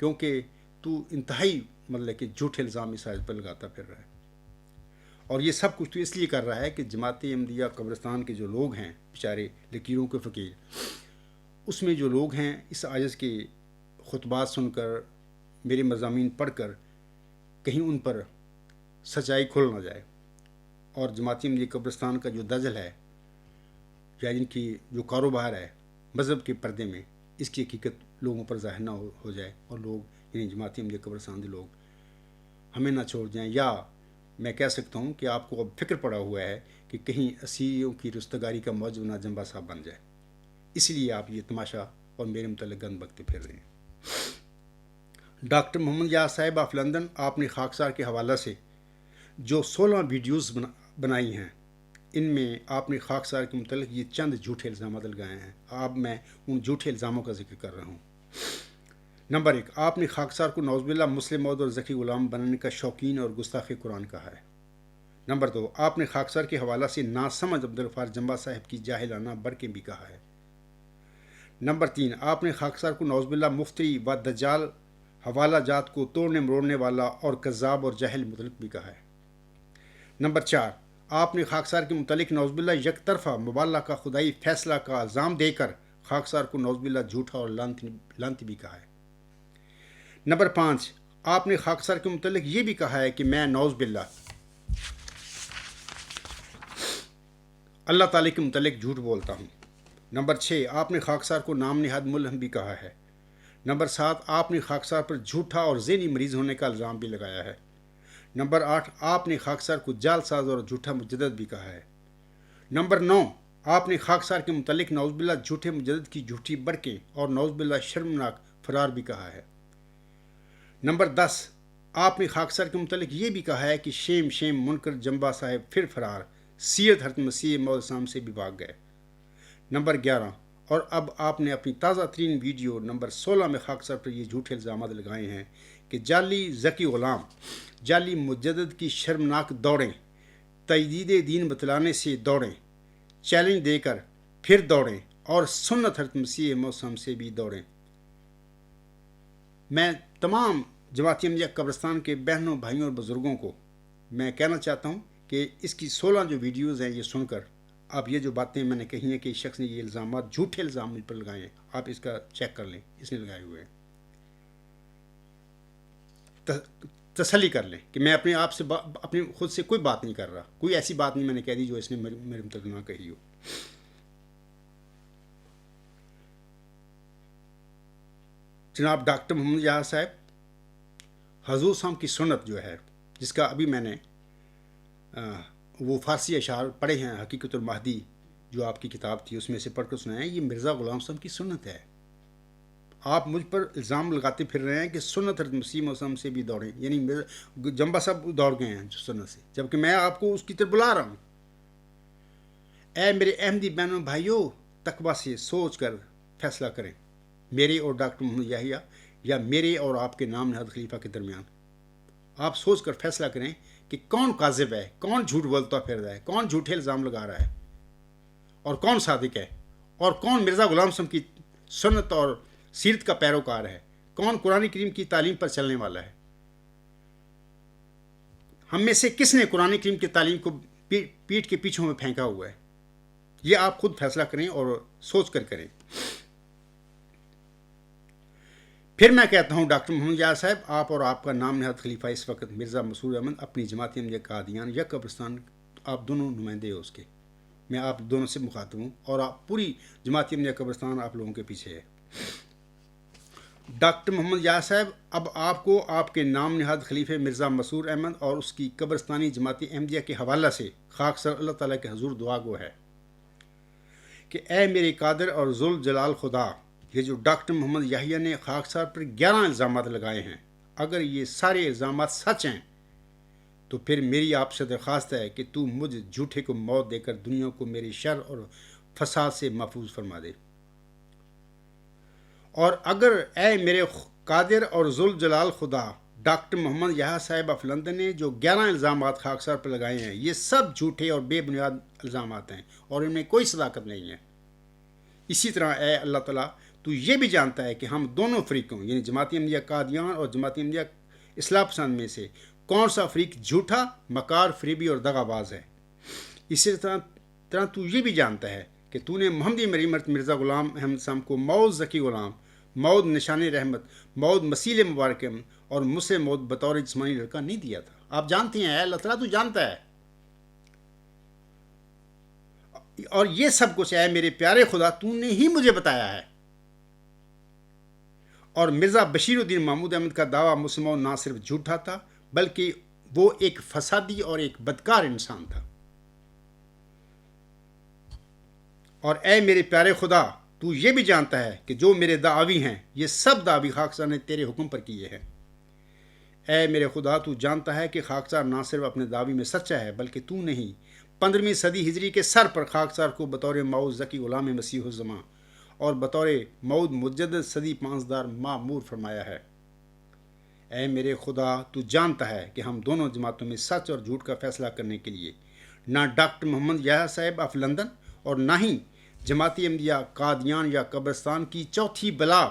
کیونکہ تو انتہائی مطلب کہ جھوٹے الزام اس آیت پر لگاتا پھر رہا ہے، اور یہ سب کچھ تو اس لیے کر رہا ہے کہ جماعت احمدیہ قبرستان کے جو لوگ ہیں بیچارے لکیروں کے فقیر، اس میں جو لوگ ہیں اس عاجز کے خطبات سن کر، میرے مضامین پڑھ کر کہیں ان پر سچائی کھل نہ جائے، اور جماعت احمدیہ قبرستان کا جو دجل ہے یا ان کی جو کاروبار ہے مذہب کے پردے میں، اس کی حقیقت لوگوں پر ظاہر نہ ہو جائے، اور لوگ یعنی جماعت احمدیہ قبرستان کے لوگ ہمیں نہ چھوڑ جائیں، یا میں کہہ سکتا ہوں کہ آپ کو اب فکر پڑا ہوا ہے کہ کہیں اسیروں کی رستگاری کا موجب نہ جنبا صاحب بن جائے، اس لیے آپ یہ تماشا اور میرے متعلق گند بکتے پھر رہے ہیں۔ ڈاکٹر محمد یحییٰ صاحب آف لندن، آپ نے خاکسار کے حوالہ سے جو 16 ویڈیوز بنائی ہیں، ان میں آپ نے خاکسار کے متعلق یہ چند جھوٹے الزامات لگائے ہیں۔ اب میں ان جھوٹے الزاموں کا ذکر کر رہا ہوں۔ نمبر 1، آپ نے خاکسار کو نعوذ باللہ مسلم موعود اور ذکی غلام بنانے کا شوقین اور گستاخ قرآن کہا ہے۔ نمبر 2، آپ نے خاکسار کے حوالہ سے ناسمجھ عبدالغفار جنبا صاحب کی جاہلانہ برقیں بھی کہا ہے۔ نمبر 3، آپ نے خاکسار کو نعوذ باللہ مفتری و دجال، حوالہ جات کو توڑنے مروڑنے والا اور کذاب اور جاہل مطلق بھی کہا ہے۔ نمبر 4، آپ نے خاکسار کے متعلق نعوذ باللہ یک طرفہ مبالغہ کا خدائی فیصلہ کا الزام دے کر خاکسار کو نعوذ باللہ جھوٹا اور لانتی بھی کہا ہے۔ نمبر 5، آپ نے خاکسار کے متعلق یہ بھی کہا ہے کہ میں نعوذ باللہ اللہ تعالیٰ کے متعلق جھوٹ بولتا ہوں۔ نمبر 6، آپ نے خاکسار کو نام نہاد ملہم بھی کہا ہے۔ نمبر 7، آپ نے خاکسار پر جھوٹا اور ذہنی مریض ہونے کا الزام بھی لگایا ہے۔ نمبر 8، آپ نے خاکسار کو جعل ساز اور جھوٹا مجدد بھی کہا ہے۔ نمبر 9، آپ نے خاکسار کے متعلق نعوذ باللہ جھوٹے مجدد کی جھوٹی برقیں اور نعوذ باللہ شرمناک فرار بھی کہا ہے۔ نمبر 10، آپ نے خاکسار کے متعلق یہ بھی کہا ہے کہ شیم منکر جنبا صاحب پھر فرار، سیرت حضرت مسیح موعود السلام سے بھی بھاگ گئے۔ نمبر 11، اور اب آپ نے اپنی تازہ ترین ویڈیو نمبر 16 میں خاکسار پر یہ جھوٹے الزامات لگائے ہیں کہ جعلی ذکی غلام، جعلی مجدد کی شرمناک دوڑیں، تجدید دین بتلانے سے دوڑیں، چیلنج دے کر پھر دوڑیں، اور سنت حضرت مسیح موعود السلام سے بھی دوڑیں۔ میں تمام جماعتی احمدیہ قبرستان کے بہنوں بھائیوں اور بزرگوں کو میں کہنا چاہتا ہوں کہ اس کی 16 جو ویڈیوز ہیں یہ سن کر آپ یہ جو باتیں میں نے کہی ہیں کہ اس شخص نے یہ الزامات جھوٹے الزام مجھ پر لگائے ہیں، آپ اس کا چیک کر لیں، اس نے لگائے ہوئے ہیں. تسلی کر لیں کہ میں اپنے آپ سے اپنے خود سے کوئی بات نہیں کر رہا، کوئی ایسی بات نہیں میں نے کہہ دی جو اس نے میرے متعلق نہ کہی ہو. جناب ڈاکٹر محمد یحییٰ صاحب، حضور صاحب کی سنت جو ہے، جس کا ابھی میں نے وہ فارسی اشعار پڑھے ہیں، حقیقت المہدی جو آپ کی کتاب تھی اس میں سے پڑھ کر سنایا، یہ مرزا غلام صاحب کی سنت ہے. آپ مجھ پر الزام لگاتے پھر رہے ہیں کہ سنت حضرت مسیح موسم سے بھی دوڑیں، یعنی جمبا صاحب دوڑ گئے ہیں سنت سے، جبکہ میں آپ کو اس کی طرف بلا رہا ہوں. اے میرے احمدی بہنوں بھائیوں، تقویٰ سے سوچ کر فیصلہ کریں، میرے اور ڈاکٹر محمد یحییٰ یا میرے اور آپ کے نام نہاد خلیفہ کے درمیان. آپ سوچ کر فیصلہ کریں کہ کون کاذب ہے، کون جھوٹ بولتا پھر رہا ہے، کون جھوٹے الزام لگا رہا ہے، اور کون صادق ہے، اور کون مرزا غلام صاحب کی سنت اور سیرت کا پیروکار ہے، کون قرآن کریم کی تعلیم پر چلنے والا ہے. ہم میں سے کس نے قرآن کریم کی تعلیم کو پیٹھ کے پیچھوں میں پھینکا ہوا ہے؟ یہ آپ خود فیصلہ کریں اور سوچ کر کریں. پھر میں کہتا ہوں ڈاکٹر محمد یحییٰ صاحب، آپ اور آپ کا نام نہاد خلیفہ اس وقت مرزا مسرور احمد اپنی جماعت احمدیہ قادیان یا قبرستان، آپ دونوں نمائندے ہو اس کے. میں آپ دونوں سے مخاطب ہوں اور آپ پوری جماعت احمدیہ قبرستان آپ لوگوں کے پیچھے ہے. ڈاکٹر محمد یحییٰ صاحب، اب آپ کو آپ کے نام نہاد خلیفہ مرزا مسرور احمد اور اس کی قبرستانی جماعت احمدیہ کے حوالہ سے خاکسار اللہ تعالیٰ کے حضور دعا گو ہے کہ اے میرے قادر اور ذوالجلال خدا، یہ جو ڈاکٹر محمد یحییٰ نے خاکسار پر 11 الزامات لگائے ہیں، اگر یہ سارے الزامات سچ ہیں تو پھر میری آپ سے درخواست ہے کہ تو مجھ جھوٹے کو موت دے کر دنیا کو میرے شر اور فساد سے محفوظ فرما دے. اور اگر اے میرے قادر اور ذوالجلال خدا، ڈاکٹر محمد یحییٰ صاحب آف لندن نے جو 11 الزامات خاکسار پر لگائے ہیں یہ سب جھوٹے اور بے بنیاد الزامات ہیں اور ان میں کوئی صداقت نہیں ہے، اسی طرح اے اللہ تعالیٰ تو یہ بھی جانتا ہے کہ ہم دونوں فریقوں یعنی جماعت احمدیہ قادیان اور جماعت احمدیہ اصلاح پسند میں سے کون سا فریق جھوٹا، مکار، فریبی اور دغا باز ہے. اسی طرح تو یہ بھی جانتا ہے کہ تو نے محمدی مریمت مرزا غلام احمد صاحب کو موعود ذکی غلام، موعود نشان رحمت، موعود مسیل مبارکم اور مسلم موعود بطور جسمانی لڑکا نہیں دیا تھا. آپ جانتے ہیں، اے اللہ تعالیٰ تو جانتا ہے. اور یہ سب کچھ اے میرے پیارے خدا تو نے ہی مجھے بتایا ہے. اور مرزا بشیر الدین محمود احمد کا دعویٰ مسلموں نہ صرف جھوٹا تھا بلکہ وہ ایک فسادی اور ایک بدکار انسان تھا. اور اے میرے پیارے خدا تو یہ بھی جانتا ہے کہ جو میرے دعوی ہیں یہ سب دعوی خاکسار نے تیرے حکم پر کیے ہیں. اے میرے خدا تو جانتا ہے کہ خاکسار نہ صرف اپنے دعوی میں سچا ہے بلکہ تو نے ہی 15ویں صدی ہجری کے سر پر خاکسار کو بطور موعود ذکی غلام مسیح الزمان اور بطور موعود مجدد صدی پانزدار معمور فرمایا ہے. اے میرے خدا تو جانتا ہے کہ ہم دونوں جماعتوں میں سچ اور جھوٹ کا فیصلہ کرنے کے لیے نہ ڈاکٹر محمد یحییٰ صاحب آف لندن اور نہ ہی جماعت احمدیہ قادیان یا قبرستان کی چوتھی بلا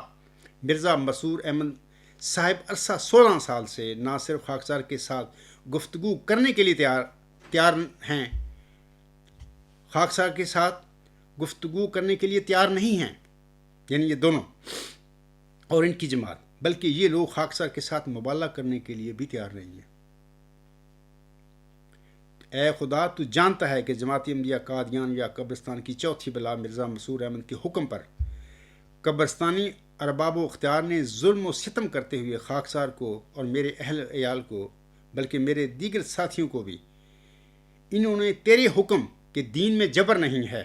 مرزا مسرور احمد صاحب عرصہ 16 سال سے نہ صرف خاکسار کے ساتھ گفتگو کرنے کے لیے تیار ہیں، خاکسار کے ساتھ گفتگو کرنے کے لیے تیار نہیں ہیں، یعنی یہ دونوں اور ان کی جماعت، بلکہ یہ لوگ خاکسار کے ساتھ مبالغہ کرنے کے لیے بھی تیار نہیں ہیں. اے خدا تو جانتا ہے کہ جماعت احمدیہ قادیان یا قبرستان کی چوتھی بلا مرزا مسرور احمد کے حکم پر قبرستانی ارباب و اختیار نے ظلم و ستم کرتے ہوئے خاکسار کو اور میرے اہل عیال کو بلکہ میرے دیگر ساتھیوں کو بھی انہوں نے تیرے حکم کہ دین میں جبر نہیں ہے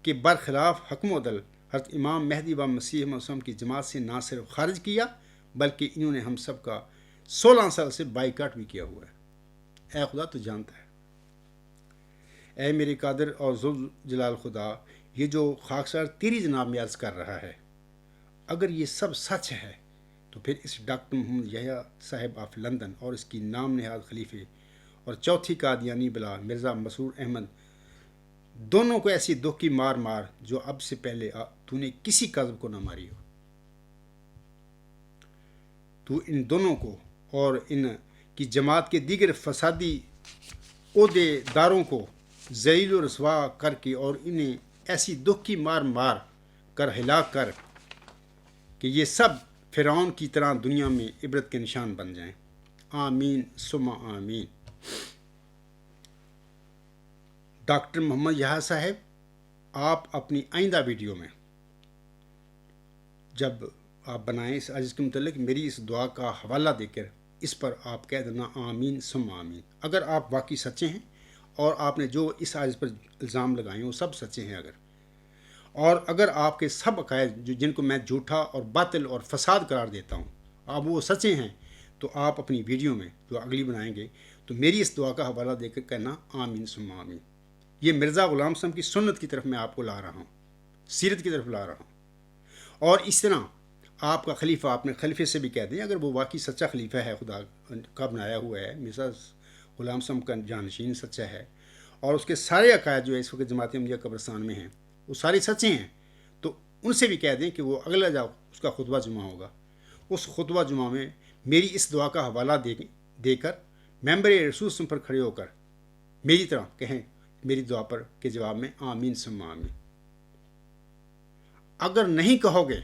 کہ برخلاف حکم و عدل حضرت امام مہدی و مسیح موسم کی جماعت سے نہ صرف خارج کیا بلکہ انہوں نے ہم سب کا 16 سال سے بائیکاٹ بھی کیا ہوا ہے. اے خدا تو جانتا ہے. اے میرے قادر اور ذوالجلال خدا، یہ جو خاکسار تیری جناب میں عرض کر رہا ہے اگر یہ سب سچ ہے تو پھر اس ڈاکٹر محمد یحییٰ صاحب آف لندن اور اس کی نام نہاد خلیفے اور چوتھی قادیانی بلا مرزا مسرور احمد دونوں کو ایسی دکھ کی مار مار جو اب سے پہلے تو نے کسی کاذب کو نہ ماری ہو. تو ان دونوں کو اور ان کی جماعت کے دیگر فسادی عہدے داروں کو ذلیل و رسوا کر کے اور انہیں ایسی دکھ کی مار مار کر ہلاک کر کہ یہ سب فرعون کی طرح دنیا میں عبرت کے نشان بن جائیں. آمین ثم آمین. ڈاکٹر محمد یحییٰ صاحب، آپ اپنی آئندہ ویڈیو میں جب آپ بنائیں اس عجز کے متعلق میری اس دعا کا حوالہ دے کر اس پر آپ کہہ دینا آمین ثم آمین. اگر آپ واقعی سچے ہیں اور آپ نے جو اس عجز پر الزام لگائے ہیں وہ سب سچے ہیں، اگر آپ کے سب عقائد جن کو میں جھوٹا اور باطل اور فساد قرار دیتا ہوں آپ وہ سچے ہیں، تو آپ اپنی ویڈیو میں جو اگلی بنائیں گے تو میری اس دعا کا حوالہ دے کر کہنا آمین ثم آمین. یہ مرزا غلام صاحب کی سنت کی طرف میں آپ کو لا رہا ہوں، سیرت کی طرف لا رہا ہوں. اور اس طرح آپ کا خلیفہ، آپ نے خلیفے سے بھی کہہ دیں اگر وہ واقعی سچا خلیفہ ہے، خدا کا بنایا ہوا ہے، مرزا غلام صاحب کا جانشین سچا ہے اور اس کے سارے عقائد جو ہے اس وقت جماعت احمدیہ قبرستان میں ہیں وہ سارے سچے ہیں، تو ان سے بھی کہہ دیں کہ وہ اگلا جو اس کا خطبہ جمعہ ہوگا اس خطبہ جمعہ میں میری اس دعا کا حوالہ دے کر ممبر رسول سم پر کھڑے ہو کر میری طرح کہیں میری دعا پر کے جواب میں آمین ثم آمین. اگر نہیں کہو گے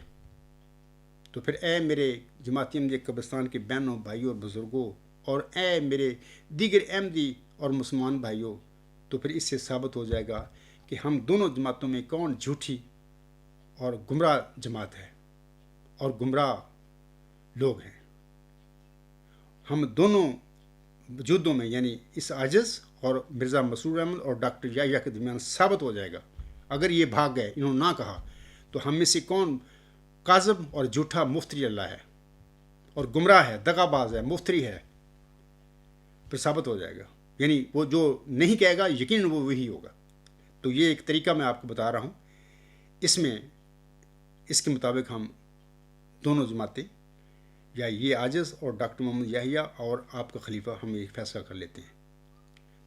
تو پھر اے میرے جماعتی احمدیہ قبرستان کے بہنوں بھائیوں اور بزرگوں اور اے میرے دیگر احمدی اور مسلمان بھائیوں، تو پھر اس سے ثابت ہو جائے گا کہ ہم دونوں جماعتوں میں کون جھوٹی اور گمراہ جماعت ہے اور گمراہ لوگ ہیں. ہم دونوں وجودوں میں یعنی اس عاجز اور مرزا مسرور احمد اور ڈاکٹر یحییٰ کے درمیان ثابت ہو جائے گا. اگر یہ بھاگ گئے، انہوں نے نہ کہا، تو ہم میں سے کون کاذب اور جھوٹا مفتری اللہ ہے اور گمراہ ہے، دغا باز ہے، مفتری ہے، پھر ثابت ہو جائے گا. یعنی وہ جو نہیں کہے گا یقیناً وہ وہی ہوگا. تو یہ ایک طریقہ میں آپ کو بتا رہا ہوں، اس کے مطابق ہم دونوں جماعتیں یا یہ عاجز اور ڈاکٹر محمد یحییٰ اور آپ کا خلیفہ ہم ایک فیصلہ کر لیتے ہیں،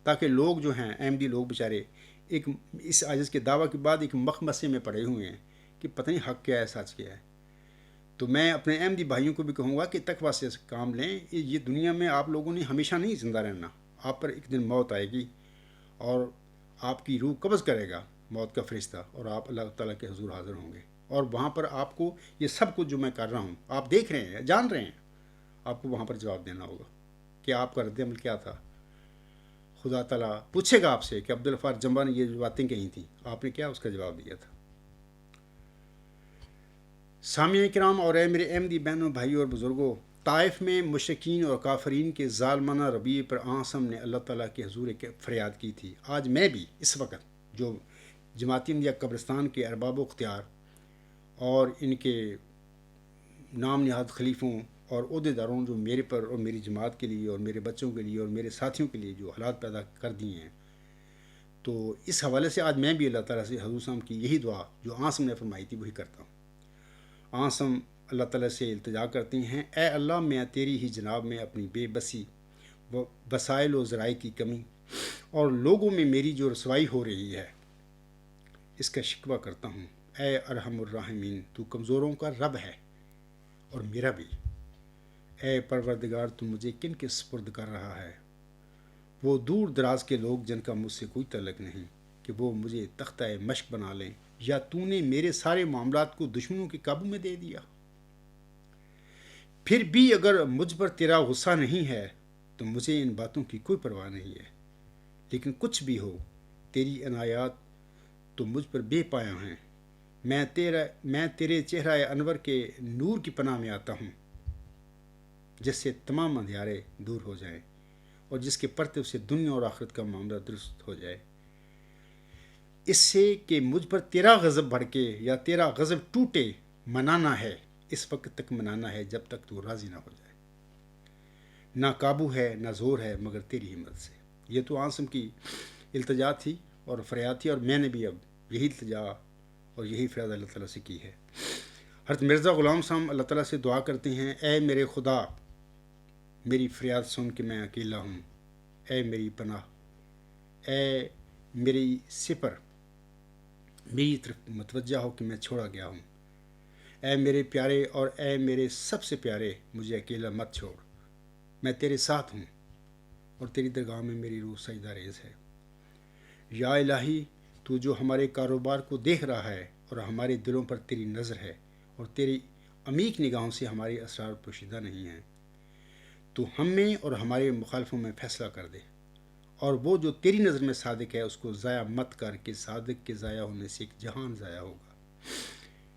تاکہ لوگ جو ہیں احمدی لوگ بیچارے ایک اس عاجز کے دعویٰ کے بعد ایک مخمصے میں پڑے ہوئے ہیں کہ پتہ نہیں حق کیا ہے سچ کیا ہے. تو میں اپنے احمدی بھائیوں کو بھی کہوں گا کہ تقویٰ سے کام لیں. یہ دنیا میں آپ لوگوں نے ہمیشہ نہیں زندہ رہنا، آپ پر ایک دن موت آئے گی اور آپ کی روح قبض کرے گا موت کا فرشتہ اور آپ اللہ تعالیٰ کے حضور حاضر ہوں گے. اور وہاں پر آپ کو یہ سب کچھ جو میں کر رہا ہوں آپ دیکھ رہے ہیں، جان رہے ہیں، آپ کو وہاں پر جواب دینا ہوگا کہ آپ کا رد عمل کیا تھا. خدا تعالیٰ پوچھے گا آپ سے کہ عبدالغفار جمبا نے یہ جو باتیں کہی تھیں آپ نے کیا اس کا جواب دیا تھا. سامعین کرام اور اے میرے احمدی بہنوں بھائیوں اور بزرگوں، طائف میں مشرکین اور کافرین کے ظالمانہ رویے پر آنسم نے اللہ تعالیٰ کے حضور ایک فریاد کی تھی. آج میں بھی اس وقت جو جماعتی احمدیہ قبرستان کے ارباب و اختیار اور ان کے نام نہاد خلیفوں اور عہدے داروں جو میرے پر اور میری جماعت کے لیے اور میرے بچوں کے لیے اور میرے ساتھیوں کے لیے جو حالات پیدا کر دیے ہیں، تو اس حوالے سے آج میں بھی اللہ تعالیٰ سے حضور صاحب کی یہی دعا جو آنسم نے فرمائی تھی وہی کرتا ہوں. آنسم اللہ تعالیٰ سے التجا کرتے ہیں، اے اللہ میں تیری ہی جناب میں اپنی بے بسی، وسائل و ذرائع کی کمی اور لوگوں میں میری جو رسوائی ہو رہی ہے اس کا شکوہ کرتا ہوں. اے ارحم الراحمین، تو کمزوروں کا رب ہے اور میرا بھی. اے پروردگار، تو مجھے کن کے سپرد کر رہا ہے؟ وہ دور دراز کے لوگ جن کا مجھ سے کوئی تعلق نہیں کہ وہ مجھے تختہ مشق بنا لیں، یا تو نے میرے سارے معاملات کو دشمنوں کے قابو میں دے دیا؟ پھر بھی اگر مجھ پر تیرا غصہ نہیں ہے تو مجھے ان باتوں کی کوئی پرواہ نہیں ہے. لیکن کچھ بھی ہو، تیری عنایات تو مجھ پر بے پایہ ہیں. میں تیرے چہرہ انور کے نور کی پناہ میں آتا ہوں، جس سے تمام اندھیارے دور ہو جائیں اور جس کے پرتو سے دنیا اور آخرت کا معاملہ درست ہو جائے. اس سے کہ مجھ پر تیرا غضب بھڑکے یا تیرا غضب ٹوٹے منانا ہے، اس وقت تک منانا ہے جب تک تو راضی نہ ہو جائے. نہ قابو ہے نہ زور ہے مگر تیری ہمت سے. یہ تو عاصم کی التجا تھی اور فریاد تھی، اور میں نے بھی اب یہی التجا اور یہی فریاد اللہ تعالیٰ سے کی ہے. حضرت مرزا غلام صاحب اللہ تعالیٰ سے دعا کرتے ہیں، اے میرے خدا، میری فریاد سن کہ میں اکیلا ہوں. اے میری پناہ، اے میری سپر، میری طرف متوجہ ہو کہ میں چھوڑا گیا ہوں. اے میرے پیارے اور اے میرے سب سے پیارے، مجھے اکیلا مت چھوڑ، میں تیرے ساتھ ہوں اور تیری درگاہ میں میری روح سجدہ ریز ہے۔ یا الہی، تو جو ہمارے کاروبار کو دیکھ رہا ہے اور ہمارے دلوں پر تیری نظر ہے اور تیری عمیق نگاہوں سے ہمارے اسرار پوشیدہ نہیں ہیں، تو ہم میں اور ہمارے مخالفوں میں فیصلہ کر دے، اور وہ جو تیری نظر میں صادق ہے اس کو ضائع مت کر کہ صادق کے ضائع ہونے سے ایک جہان ضائع ہوگا۔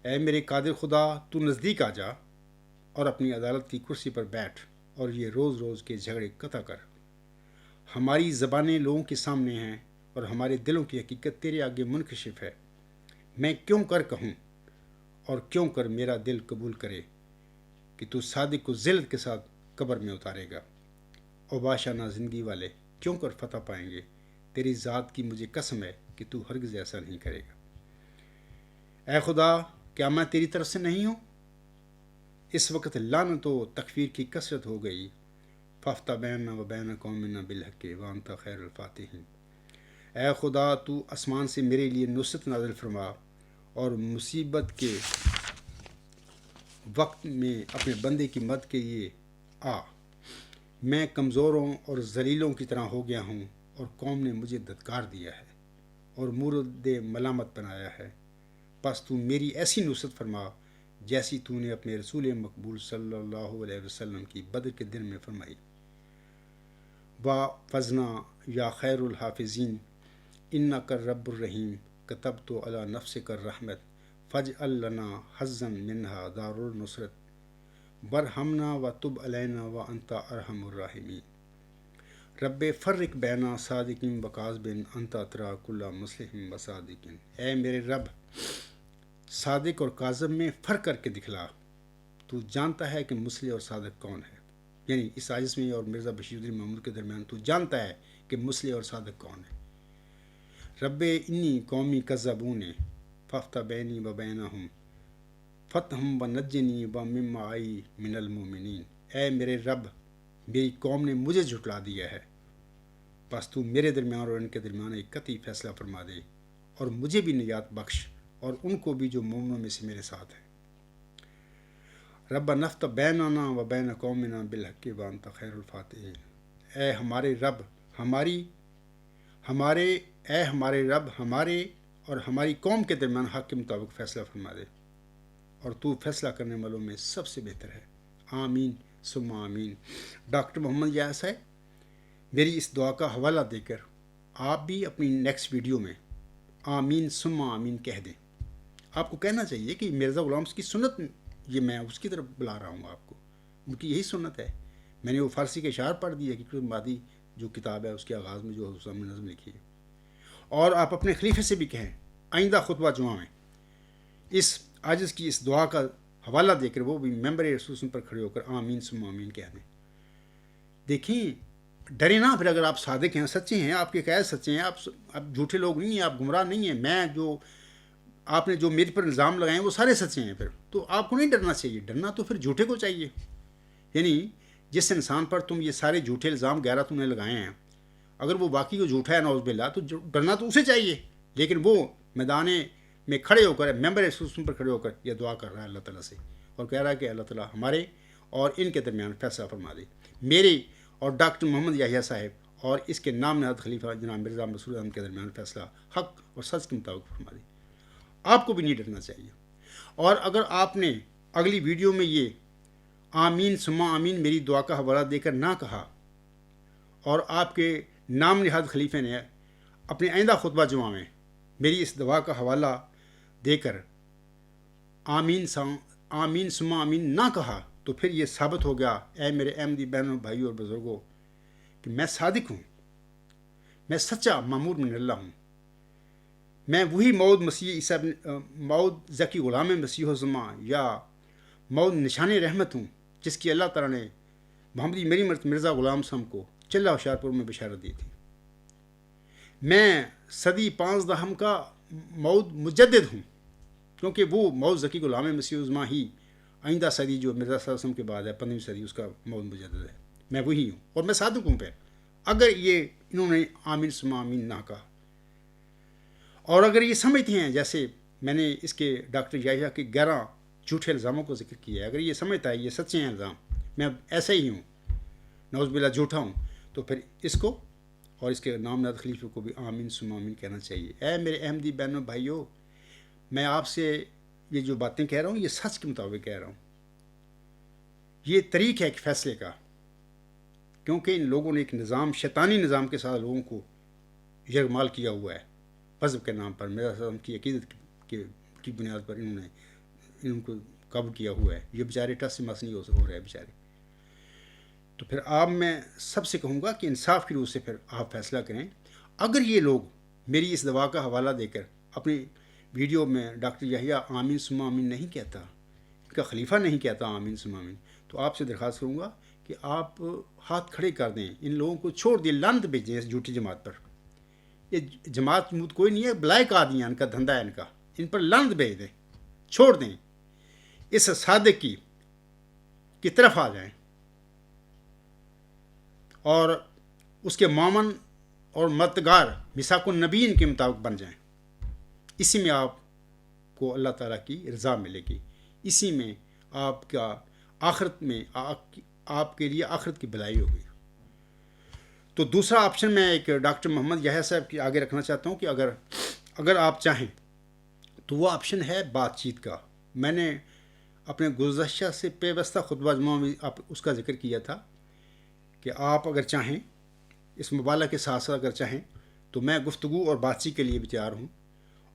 اے میرے قادر خدا، تو نزدیک آ جا اور اپنی عدالت کی کرسی پر بیٹھ اور یہ روز روز کے جھگڑے قطع کر۔ ہماری زبانیں لوگوں کے سامنے ہیں اور ہمارے دلوں کی حقیقت تیرے آگے منکشف ہے۔ میں کیوں کر کہوں اور کیوں کر میرا دل قبول کرے کہ تو صادق کو ذلت کے ساتھ قبر میں اتارے گا، اور بادشاہ زندگی والے کیوں کر فتح پائیں گے۔ تیری ذات کی مجھے قسم ہے کہ تو ہرگز ایسا نہیں کرے گا۔ اے خدا، کیا میں تیری طرف سے نہیں ہوں؟ اس وقت لعنت و تکفیر کی کثرت ہو گئی۔ فافتح بیننا و بین قومنا بالحق وانت خیر الفاتحین۔ اے خدا، تو آسمان سے میرے لیے نصرت نازل فرما اور مصیبت کے وقت میں اپنے بندے کی مدد کے لیے آ۔ میں کمزوروں اور ذلیلوں کی طرح ہو گیا ہوں اور قوم نے مجھے دھتکار دیا ہے اور مورد ملامت بنایا ہے۔ پس تو میری ایسی نصرت فرما جیسی تو نے اپنے رسول مقبول صلی اللہ علیہ وسلم کی بدر کے دن میں فرمائی۔ وا فضنا یا خیر الحافظین انک الرب الرحیم کتبت علی نفسک الرحمت فاجعل لنا حظا منہا دار النصرت برہمنا و تب علینا و انت ارحم الراحمین۔ رب فرق بینا صادقین و کاذبین انت تری کل مصلح و صادقین۔ اے میرے رب، صادق اور کاذب میں فرق کر کے دکھلا۔ تو جانتا ہے کہ مصلح اور صادق کون ہے، یعنی اس عاجز میں اور مرزا بشیر الدین محمود کے درمیان تو جانتا ہے کہ مصلح اور صادق کون ہے۔ رب انی قومی کذبون فافتح بینی و بینہم فتحم و نجنی و مما آئی من المومنین۔ اے میرے رب، میری قوم نے مجھے جھٹلا دیا ہے، بس تو میرے درمیان اور ان کے درمیان ایک قطعی فیصلہ فرما دے اور مجھے بھی نجات بخش اور ان کو بھی جو مومنوں میں سے میرے ساتھ ہیں۔ رب نفتح بیننا و بین قومنا بالحق وانت خیر الفاتحین۔ اے ہمارے رب، ہمارے اور ہماری قوم کے درمیان حق کے مطابق فیصلہ فرما دے، اور تو فیصلہ کرنے والوں میں سب سے بہتر ہے۔ آمین ثم آمین۔ ڈاکٹر محمد یحییٰ صاحب، میری اس دعا کا حوالہ دے کر آپ بھی اپنی نیکسٹ ویڈیو میں آمین ثم آمین کہہ دیں۔ آپ کو کہنا چاہیے کہ مرزا غلام کی سنت، یہ میں اس کی طرف بلا رہا ہوں آپ کو، ان کی یہی سنت ہے۔ میں نے وہ فارسی کے اشعار پڑھ دیے کہ مادی جو کتاب ہے اس کے آغاز میں جو حضور نے نظم لکھی ہے، اور آپ اپنے خلیفے سے بھی کہیں آئندہ خطبہ جمعہ میں اس عاجز کی اس دعا کا حوالہ دے کر وہ بھی ممبر رسول پر کھڑے ہو کر آمین ثم آمین کہہ دیں۔ دیکھیں، ڈرے نہ، پھر اگر آپ صادق ہیں، سچے ہیں، آپ کے قید سچے ہیں، آپ جھوٹے لوگ نہیں ہیں، آپ گمراہ نہیں ہیں، میں جو آپ نے جو میرے پر الزام لگائے ہیں وہ سارے سچے ہیں، پھر تو آپ کو نہیں ڈرنا چاہیے۔ ڈرنا تو پھر جھوٹے کو چاہیے، یعنی جس انسان پر تم یہ سارے جھوٹے الزام 11 تم نے لگائے ہیں، اگر وہ باقی کو جھوٹا ہے نعوذ باللہ، تو ڈرنا تو اسے چاہیے، لیکن وہ میدان میں کھڑے ہو کر ممبر رسول پر کھڑے ہو کر یہ دعا کر رہا ہے اللہ تعالیٰ سے، اور کہہ رہا ہے کہ اللہ تعالیٰ ہمارے اور ان کے درمیان فیصلہ فرما دے، میرے اور ڈاکٹر محمد یحییٰ صاحب اور اس کے نام نہاد خلیفہ جناب مرزا مسعود احمد کے درمیان فیصلہ حق اور سچ کے مطابق فرما دے۔ آپ کو بھی نہیں ڈرنا چاہیے۔ اور اگر آپ نے اگلی ویڈیو میں یہ آمین ثم آمین میری دعا کا حوالہ دے کر نہ کہا، اور آپ کے نام نہاد خلیفے نے اپنے آئندہ خطبہ جمعہ میں میری اس دعا کا حوالہ دے کر آمین ثم آمین نہ کہا، تو پھر یہ ثابت ہو گیا، اے میرے احمدی بہنوں، بھائیوں اور بزرگوں، کہ میں صادق ہوں، میں سچا مامور من اللہ ہوں، میں وہی مود ذکی غلام مسیح الزماں یا مود نشان رحمت ہوں جس کی اللہ تعالیٰ نے محمدی میری مرزا غلام صاحب کو چلہ ہوشیارپور میں بشارت دی تھی۔ میں صدی 15 کا مود مجدد ہوں، کیونکہ وہ مود ذکی غلام مسیح الزماں ہی آئندہ صدی جو مرزا صلی اللہ علیہ وسلم کے بعد ہے 15ویں صدی، اس کا مود مجدد ہے۔ میں وہی ہوں اور میں صادق ہوں پہ، اگر یہ انہوں نے آمین ثم آمین نہ کہا، اور اگر یہ سمجھتے ہیں جیسے میں نے اس کے ڈاکٹر یحییٰ کے 11 جھوٹے الزاموں کو ذکر کیا ہے، اگر یہ سمجھتا ہے یہ سچے ہیں الزام، میں ایسا ہی ہوں، نعوذ باللہ جھوٹا ہوں، تو پھر اس کو اور اس کے نامزد خلیفے کو بھی آمین ثم آمین کہنا چاہیے۔ اے میرے احمدی بہنوں بھائیوں، میں آپ سے یہ جو باتیں کہہ رہا ہوں یہ سچ کے مطابق کہہ رہا ہوں۔ یہ طریق ہے ایک فیصلے کا، کیونکہ ان لوگوں نے ایک نظام، شیطانی نظام کے ساتھ لوگوں کو یرغمال کیا ہوا ہے مذہب کے نام پر، میرا اسلام کی عقیدت کی بنیاد پر انہوں نے ان کو قابو کیا ہوا ہے۔ یہ بیچارے ٹس سے مس نہیں ہو رہے بیچارے۔ تو پھر آپ میں سب سے کہوں گا کہ انصاف کی روح سے پھر آپ فیصلہ کریں۔ اگر یہ لوگ میری اس دوا کا حوالہ دے کر اپنی ویڈیو میں ڈاکٹر یحییٰ آمین ثم آمین نہیں کہتا، ان کا خلیفہ نہیں کہتا آمین ثم آمین، تو آپ سے درخواست کروں گا کہ آپ ہاتھ کھڑے کر دیں، ان لوگوں کو چھوڑ دیں، لعنت بھیجیں اس جھوٹی جماعت پر۔ یہ جماعت کوئی نہیں ہے، بلائے آدمی ان کا دھندا ہے، ان پر لعنت بھیج دیں، چھوڑ دیں، اس صادق کی طرف آ جائیں اور اس کے معاون اور مددگار میثاق النبیین کے مطابق بن جائیں۔ اسی میں آپ کو اللہ تعالیٰ کی رضا ملے گی، اسی میں آپ کا آخرت میں آپ کے لیے آخرت کی بھلائی ہوگی۔ تو دوسرا آپشن میں ایک ڈاکٹر محمد یحییٰ صاحب کے آگے رکھنا چاہتا ہوں کہ اگر آپ چاہیں تو وہ آپشن ہے بات چیت کا۔ میں نے اپنے گزشتہ سے پیوستہ خطبہ جمعہ میں اس کا ذکر کیا تھا کہ آپ اگر چاہیں، اس مبالغہ کے ساتھ ساتھ اگر چاہیں تو میں گفتگو اور بات چیت کے لیے بھی تیار ہوں،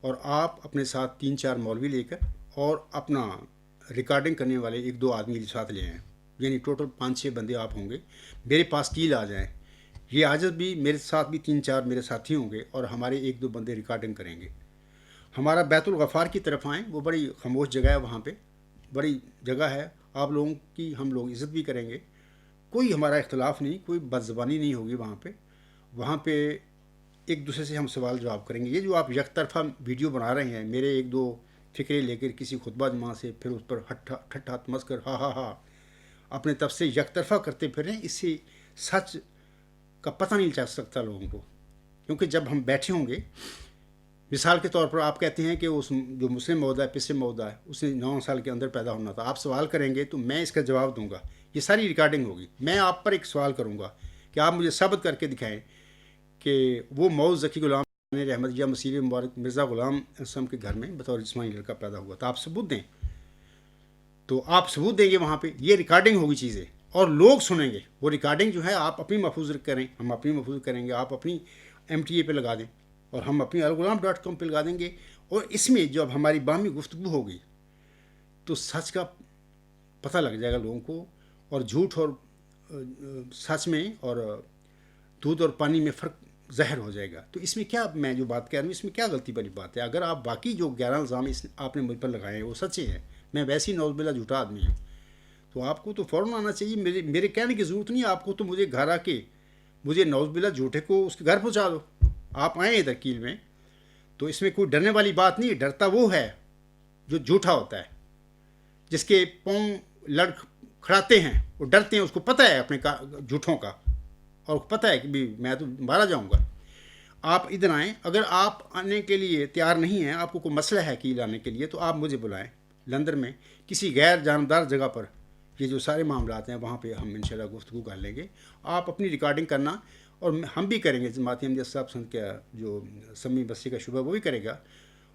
اور آپ اپنے ساتھ 3-4 مولوی لے کر اور اپنا ریکارڈنگ کرنے والے 1-2 آدمی کے ساتھ لے آئیں، یعنی ٹوٹل 5-6 بندے آپ ہوں گے، میرے پاس ٹیل آ جائیں۔ یہ عاجز بھی میرے ساتھ بھی 3-4 میرے ساتھی ہوں گے اور ہمارے 1-2 بندے ریکارڈنگ کریں گے۔ ہمارا بیت الغفار کی طرف آئیں، وہ بڑی خاموش جگہ ہے، وہاں پہ بڑی جگہ ہے، آپ لوگوں کی ہم لوگ عزت بھی کریں گے، کوئی ہمارا اختلاف نہیں، کوئی بد زبانی نہیں ہوگی وہاں پہ ایک دوسرے سے ہم سوال جواب کریں گے۔ یہ جو آپ یک طرفہ ویڈیو بنا رہے ہیں، میرے 1-2 فکرے لے کر کسی خطبہ جمعہ سے پھر اس پر ٹھٹھا مس کر ہا اپنے طرف سے یک طرفہ کرتے پھر رہے ہیں، اس سے سچ کا پتہ نہیں چل سکتا لوگوں کو، کیونکہ جب ہم بیٹھے ہوں گے، مثال کے طور پر آپ کہتے ہیں کہ اس جو مسلم مہودہ ہے، پسلم مہودہ ہے، اس نے 9 سال کے اندر پیدا ہونا تھا، آپ سوال کریں گے تو میں اس کا جواب دوں گا، یہ ساری ریکارڈنگ ہوگی۔ میں آپ پر ایک سوال کروں گا کہ آپ مجھے ثابت کر کے دکھائیں کہ وہ مؤز ذکی غلام رحمت یا مسیح مبارک مرزا غلام اسلم کے گھر میں بطور جسمانی لڑکا پیدا ہوا تھا، آپ ثبوت دیں۔ تو آپ ثبوت دیں گے، وہاں پہ یہ ریکارڈنگ ہوگی چیزیں اور لوگ سنیں گے۔ وہ ریکارڈنگ جو ہے آپ اپنی محفوظ کریں، ہم اپنی محفوظ کریں گے، آپ اپنی MTA پہ لگا دیں اور ہم اپنی الغلام.com پہ لگا دیں گے، اور اس میں جب ہماری باہمی گفتگو ہوگی تو سچ کا پتہ لگ جائے گا لوگوں کو، اور جھوٹ اور سچ میں اور دودھ اور پانی میں فرق ظاہر ہو جائے گا۔ تو اس میں کیا، میں جو بات کہہ رہا ہوں اس میں کیا غلطی والی بات ہے؟ اگر آپ باقی جو 11 الزام آپ نے مجھ پر لگائے ہیں وہ سچے ہیں، میں ویسے ہی نعوذ باللہ جھوٹا آدمی ہوں، تو آپ کو تو فوراً آنا چاہیے، میرے کہنے کی ضرورت نہیں، آپ کو تو مجھے گھر آ کے مجھے نعوذ باللہ جھوٹے کو اس کے گھر پہنچا دو، آپ آئیں ادھر کیل میں۔ تو اس میں کوئی ڈرنے والی بات نہیں، ڈرتا وہ ہے جو جھوٹا ہوتا ہے، جس کے پاؤں لڑ کھڑاتے ہیں، وہ ڈرتے ہیں، اس کو پتہ ہے اپنے جھوٹوں کا، اور پتہ ہے کہ بھی میں تو مارا جاؤں گا۔ آپ ادھر آئیں، اگر آپ آنے کے لیے تیار نہیں ہیں، آپ کو کوئی مسئلہ ہے کیل آنے کے لیے، تو آپ مجھے بلائیں لندن میں کسی غیر جانبدار جگہ پر، یہ جو سارے معاملات ہیں وہاں پہ ہم انشاءاللہ گفتگو کر لیں گے۔ آپ اپنی ریکارڈنگ کرنا اور ہم بھی کریں گے، جماعتی احمدیہ صاحب سن کا جو سمی بسی کا شعبہ وہ بھی کرے گا،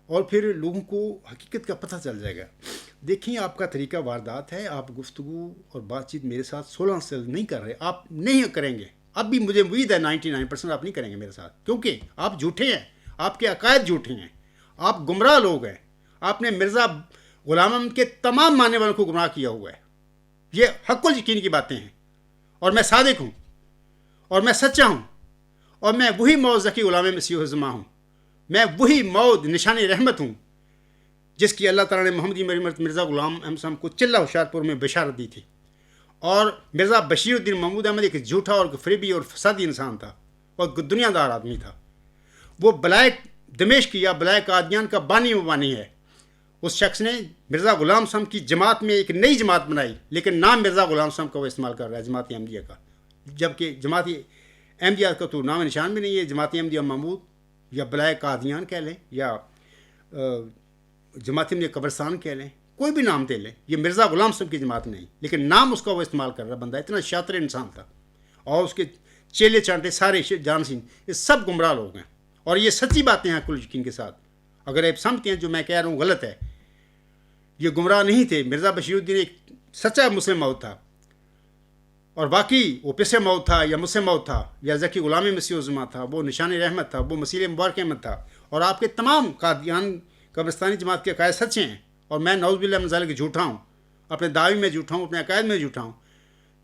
اور پھر لوگوں کو حقیقت کا پتہ چل جائے گا۔ دیکھیں آپ کا طریقہ واردات ہے، آپ گفتگو اور بات چیت میرے ساتھ 16 سال نہیں کر رہے، آپ نہیں کریں گے، اب بھی مجھے امید ہے 99% آپ نہیں کریں گے میرے ساتھ، کیونکہ آپ جھوٹے ہیں، آپ کے عقائد جھوٹے ہیں، آپ گمراہ لوگ ہیں، آپ نے مرزا غلام احمد کے تمام ماننے والوں کو گمراہ کیا ہوا ہے، یہ حق الیقین کی باتیں ہیں، اور میں صادق ہوں، اور میں سچا ہوں، اور میں وہی مؤز ذکی غلام مسیح الزماں ہوں، میں وہی مؤد نشان رحمت ہوں جس کی اللہ تعالیٰ نے محمدی مرزا غلام احمد کو چلہ ہوشیارپور میں بشارت دی تھی۔ اور مرزا بشیر الدین محمود احمد ایک جھوٹا اور فریبی اور فسادی انسان تھا اور دنیا دار آدمی تھا، وہ بلائے دمشق یا بلائے قادیان کا بانی و بانی ہے۔ اس شخص نے مرزا غلام صاحب کی جماعت میں ایک نئی جماعت بنائی، لیکن نام مرزا غلام صاحب کا وہ استعمال کر رہا ہے، جماعت احمدیہ کا، جبکہ جماعت احمدیہ کا تو نام نشان بھی نہیں ہے۔ جماعت احمدیہ محمود یا بلائے قادیان کہہ لیں یا جماعت احمدیہ قبرستان کہہ لیں، کوئی بھی نام دے لیں، یہ مرزا غلام صاحب کی جماعت نہیں، لیکن نام اس کا وہ استعمال کر رہا بندہ اتنا شاطر انسان تھا، اور اس کے چیلے چانٹے سارے جانشین یہ سب گمراہ لوگ ہیں، اور یہ سچی باتیں ہیں کل یقین کے ساتھ. اگر آپ سمجھتے ہیں جو میں کہہ رہا ہوں غلط ہے، یہ گمراہ نہیں تھے. مرزا بشیر الدین ایک سچا مسلم موت تھا، اور باقی وہ پسے موت تھا یا مسلم موت تھا یا ذکی غلام مسیح الزما تھا، وہ نشان رحمت تھا، وہ مسیح مبارک احمد تھا. اور آپ کے تمام قادیان قبرستانی جماعت کے عقائد سچے ہیں، اور میں نعوذ باللہ من ذالک جھوٹا ہوں، اپنے دعوی میں جھوٹا ہوں، اپنے عقائد میں جھوٹا ہوں.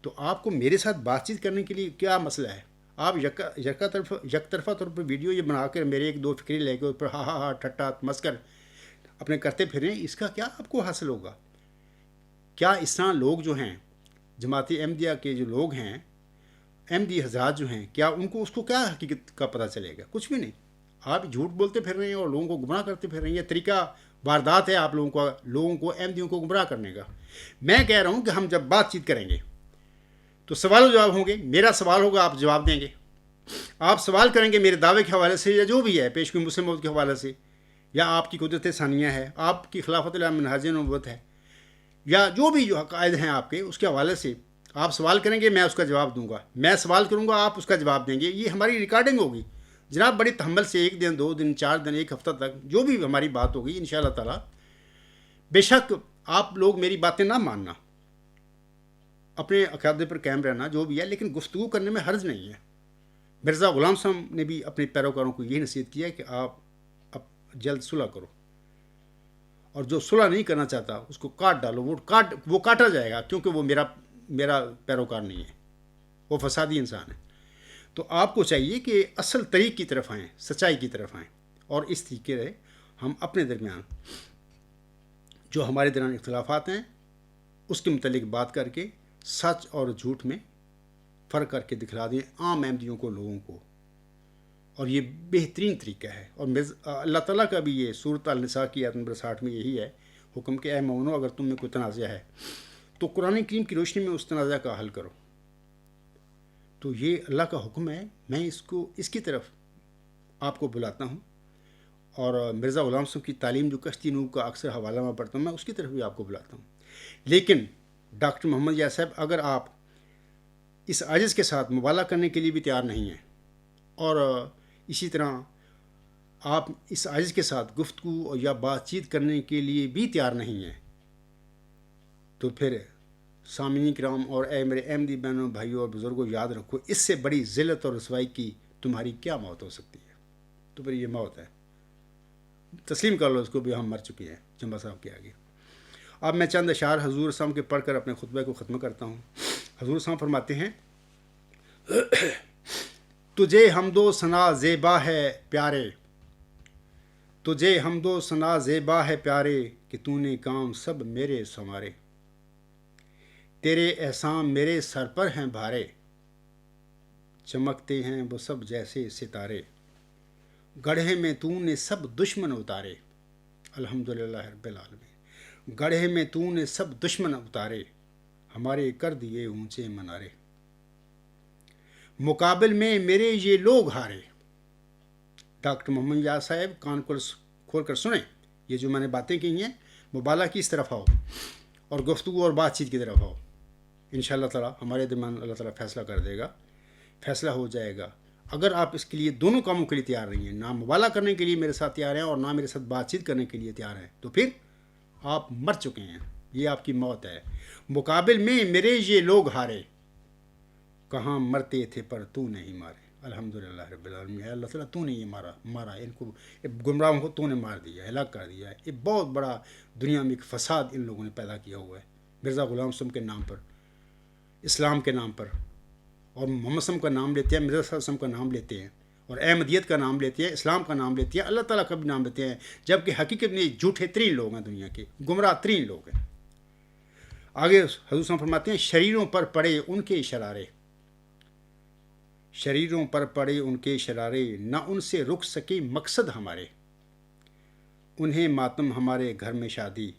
تو آپ کو میرے ساتھ بات چیت کرنے کے لیے کیا مسئلہ ہے؟ آپ یک طرفہ طور پر ویڈیو یہ بنا کر میرے ایک دو فکری لے کے اس پر ہا ہا ہا ٹھٹا مسکر اپنے کرتے پھریں، اس کا کیا آپ کو حاصل ہوگا؟ کیا اس طرح لوگ جو ہیں جماعت احمدیہ کے جو لوگ ہیں، احمدی حضرات جو ہیں، کیا ان کو اس کو کیا حقیقت کا پتہ چلے گا؟ کچھ بھی نہیں. آپ جھوٹ بولتے پھر رہے ہیں اور لوگوں کو گمراہ کرتے پھر رہے ہیں. یہ طریقہ واردات ہے آپ لوگوں کو احمدیوں کو گمراہ کرنے کا. میں کہہ رہا ہوں کہ ہم جب بات چیت کریں گے تو سوال و جواب ہوں گے. میرا سوال ہوگا، آپ جواب دیں گے. آپ سوال کریں گے میرے دعوے کے حوالے سے یا جو بھی ہے پیش کوئی مسلم موت کے حوالے سے، یا آپ کی قدرت ثانیہ ہے، آپ کی خلافت اللہ منہاج نبوت ہے، یا جو بھی جو عقائد ہیں آپ کے، اس کے حوالے سے آپ سوال کریں گے، میں اس کا جواب دوں گا. میں سوال کروں گا، آپ اس کا جواب دیں گے. یہ ہماری ریکارڈنگ ہوگی جناب، بڑی تحمل سے 1 دن 2 دن 4 دن 1 ہفتہ تک جو بھی ہماری بات ہوگی انشاءاللہ تعالی. بے شک آپ لوگ میری باتیں نہ ماننا، اپنے عقیدے پر قائم رہنا جو بھی ہے، لیکن گفتگو کرنے میں حرج نہیں ہے. مرزا غلام صاحب نے بھی اپنے پیروکاروں کو یہی نصیحت کیا کہ آپ اب جلد صلح کرو، اور جو صلح نہیں کرنا چاہتا اس کو کاٹ ڈالو. وہ کاٹا جائے گا، کیونکہ وہ میرا پیروکار نہیں ہے، وہ فسادی انسان ہے. تو آپ کو چاہیے کہ اصل طریق کی طرف آئیں، سچائی کی طرف آئیں، اور اس طریقے سے ہم اپنے درمیان جو ہمارے درمیان اختلافات ہیں اس کے متعلق بات کر کے سچ اور جھوٹ میں فرق کر کے دکھلا دیں عام احمدیوں کو، لوگوں کو. اور یہ بہترین طریقہ ہے. اور اللہ تعالیٰ کا بھی یہ سورۃ النساء کی آیت نمبر 60 میں یہی ہے حکم کہ اے مومنو اگر تم میں کوئی تنازع ہے تو قرآن کریم کی روشنی میں اس تنازع کا حل کرو. تو یہ اللہ کا حکم ہے. میں اس کی طرف آپ کو بلاتا ہوں، اور مرزا غلام صاحب کی تعلیم جو کشتی نوح کا اکثر حوالہ میں پڑھتا ہوں، میں اس کی طرف بھی آپ کو بلاتا ہوں. لیکن ڈاکٹر محمد یار صاحب، اگر آپ اس عاجز کے ساتھ مبالغہ کرنے کے لیے بھی تیار نہیں ہیں، اور اسی طرح آپ اس عاجز کے ساتھ گفتگو یا بات چیت کرنے کے لیے بھی تیار نہیں ہیں، تو پھر سامعین کرام اور اے میرے احمدی بہنوں بھائیوں اور بزرگوں، یاد رکھو اس سے بڑی ذلت اور رسوائی کی تمہاری کیا موت ہو سکتی ہے. تو پھر یہ موت ہے، تسلیم کر لو اس کو بھی. ہم مر چکے ہیں جمبا صاحب کے آگے. اب میں چند اشعار حضور صاحب کے پڑھ کر اپنے خطبے کو ختم کرتا ہوں. حضور صاحب فرماتے ہیں، تجھے حمد و ثنا زیبا ہے پیارے، تجھے حمد و ثنا زیبا ہے پیارے، کہ تو نے کام سب میرے سنوارے. تیرے احسان میرے سر پر ہیں بھارے، چمکتے ہیں وہ سب جیسے ستارے. گڑھے میں تو نے سب دشمن اتارے، الحمدللہ رب العالمین. گڑھے میں تو نے سب دشمن اتارے، ہمارے کر دیے اونچے منارے. مقابل میں میرے یہ لوگ ہارے. ڈاکٹر محمد یار صاحب کان کھول کر سنیں، یہ جو میں نے باتیں کی ہیں مبالغہ کی اس طرف آؤ اور گفتگو اور بات چیت کی طرف آؤ. انشاءاللہ تعالی ہمارے درمیان اللہ تعالیٰ فیصلہ کر دے گا، فیصلہ ہو جائے گا. اگر آپ اس کے لیے دونوں کاموں کے لیے تیار نہیں ہیں، نہ مبالغہ کرنے کے لیے میرے ساتھ تیار ہیں اور نہ میرے ساتھ بات چیت کرنے کے لیے تیار ہیں، تو پھر آپ مر چکے ہیں. یہ آپ کی موت ہے. مقابل میں میرے یہ لوگ ہارے، کہاں مرتے تھے پر تو نہیں مارے. الحمدللہ رب العالمین. ہے اللہ تعالیٰ تو نے یہ مارا ان کو، گمراہوں کو تو نے مار دیا، ہلاک کر دیا ہے. یہ بہت بڑا دنیا میں ایک فساد ان لوگوں نے پیدا کیا ہوا ہے مرزا غلام صاحب کے نام پر، اسلام کے نام پر. اور محمد صلی اللہ علیہ وسلم کا نام لیتے ہیں، مرزا صلی اللہ علیہ وسلم کا نام لیتے ہیں، اور احمدیت کا نام لیتے ہیں، اسلام کا نام لیتے ہیں، اللہ تعالیٰ کا بھی نام لیتے ہیں، جبکہ حقیقت میں جھوٹے ترین لوگ ہیں، دنیا کے گمراہ ترین لوگ ہیں. آگے حضور صلی اللہ علیہ وسلم فرماتے ہیں، شریروں پر پڑے ان کے شرارے، شریروں پر پڑے ان کے شرارے، نہ ان سے رک سکے مقصد ہمارے. انہیں ماتم ہمارے گھر میں شادی،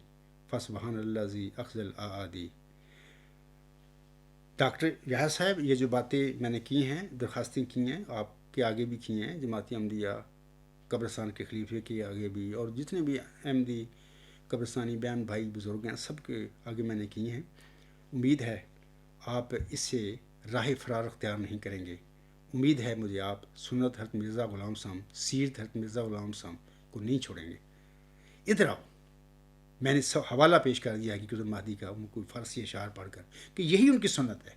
فسبحان اللہ ذی اخذل اعادی. ڈاکٹر یحییٰ صاحب یہ جو باتیں میں نے کی ہیں، درخواستیں کی ہیں، آپ کے آگے بھی کی ہیں، جماعت احمدیہ قبرستان کے خلیفے کے آگے بھی، اور جتنے بھی احمدی قبرستانی بہن بھائی بزرگ ہیں سب کے آگے میں نے کی ہیں. امید ہے آپ اس سے راہ فرار اختیار نہیں کریں گے، امید ہے مجھے آپ سنت حضرت مرزا غلام صاحب، سیرت حضرت مرزا غلام صاحب کو نہیں چھوڑیں گے. ادھر آؤ. میں نے حوالہ پیش کر دیا حقیقت المہدی کا کوئی فارسی اشعار پڑھ کر کہ یہی ان کی سنت ہے.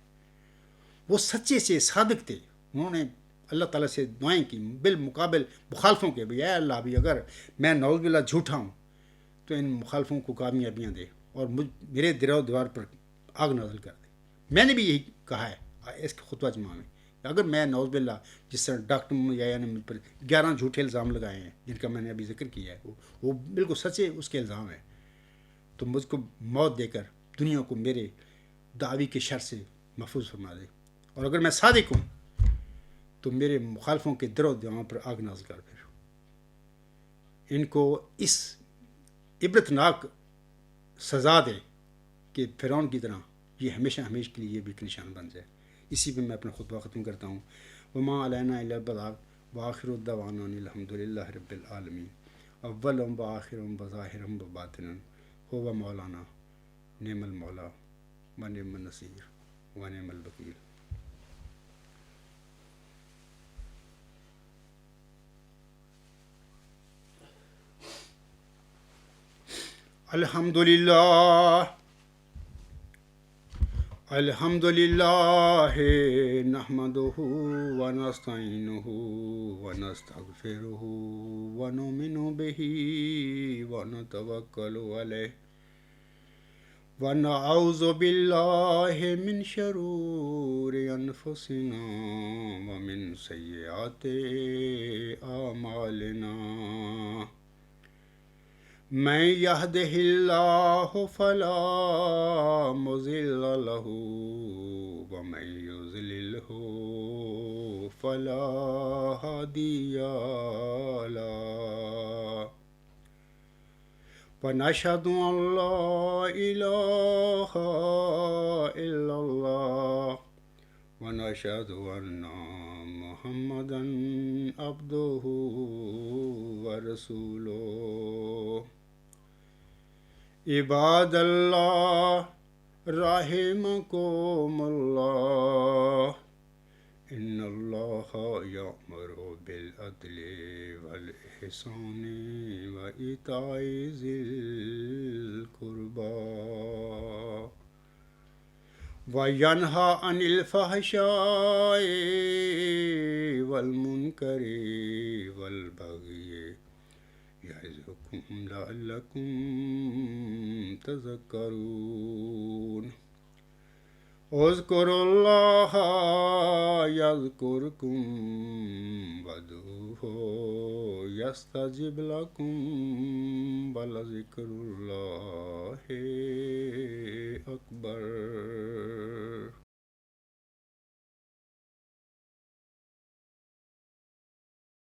وہ سچے سے صادق تھے. انہوں نے اللہ تعالیٰ سے دعائیں کی بالمقابل مخالفوں کے، بھئی اے اللہ بھی اگر میں نعوذ باللہ جھوٹا ہوں تو ان مخالفوں کو کامیابیاں دے اور میرے در و دیوار پر آگ نازل کر دے. میں نے بھی یہی کہا ہے اس خطبہ جمعہ میں، اگر میں نعوذ باللہ جس طرح ڈاکٹر یا نے مجھ پر 11 جھوٹے الزام لگائے ہیں جن کا میں نے ابھی ذکر کیا ہے، وہ بالکل سچے اس کے الزام ہیں، تو مجھ کو موت دے کر دنیا کو میرے دعوی کے شر سے محفوظ فرما دے. اور اگر میں صادق ہوں تو میرے مخالفوں کے در و دیوار پر آگ نازل کر پھر ان کو اس عبرتناک سزا دے کہ فرعون کی طرح یہ ہمیشہ کے لیے بھی ایک نشان بن جائے. اسی پہ میں اپنا خطبہ ختم کرتا ہوں. وما علینا الا البلاغ وآخر الدعوانا الحمد للہ رب العالمین. اولم وآخرم وظاہرم وباطنم هو مولانا نعم المولا ونعم النصیر ونعم الوکیل. الحمد للہ نحمدہ ونستعینہ ونستغفرہ ونؤمن بہ ونتوکل علیہ ونعوذ باللہ من شرور انفسنا ومن سیئات اعمالنا. من يهده الله فلا مضل له ومن يضلله فلا هادي له. ونشهد أن لا إله إلا الله ونشهد أن محمدا عبده ورسوله. عباد اللہ رحمکم اللہ ان اللہ یأمر بالعدل والاحسان وایتاء ذی القربی وینہی عن الفحشاء والمنکر والبغی یعظکم لعلکم تذکرون. اذکروا اللہ یذکرکم وادعوہ یستجب لکم ولذکر اللہ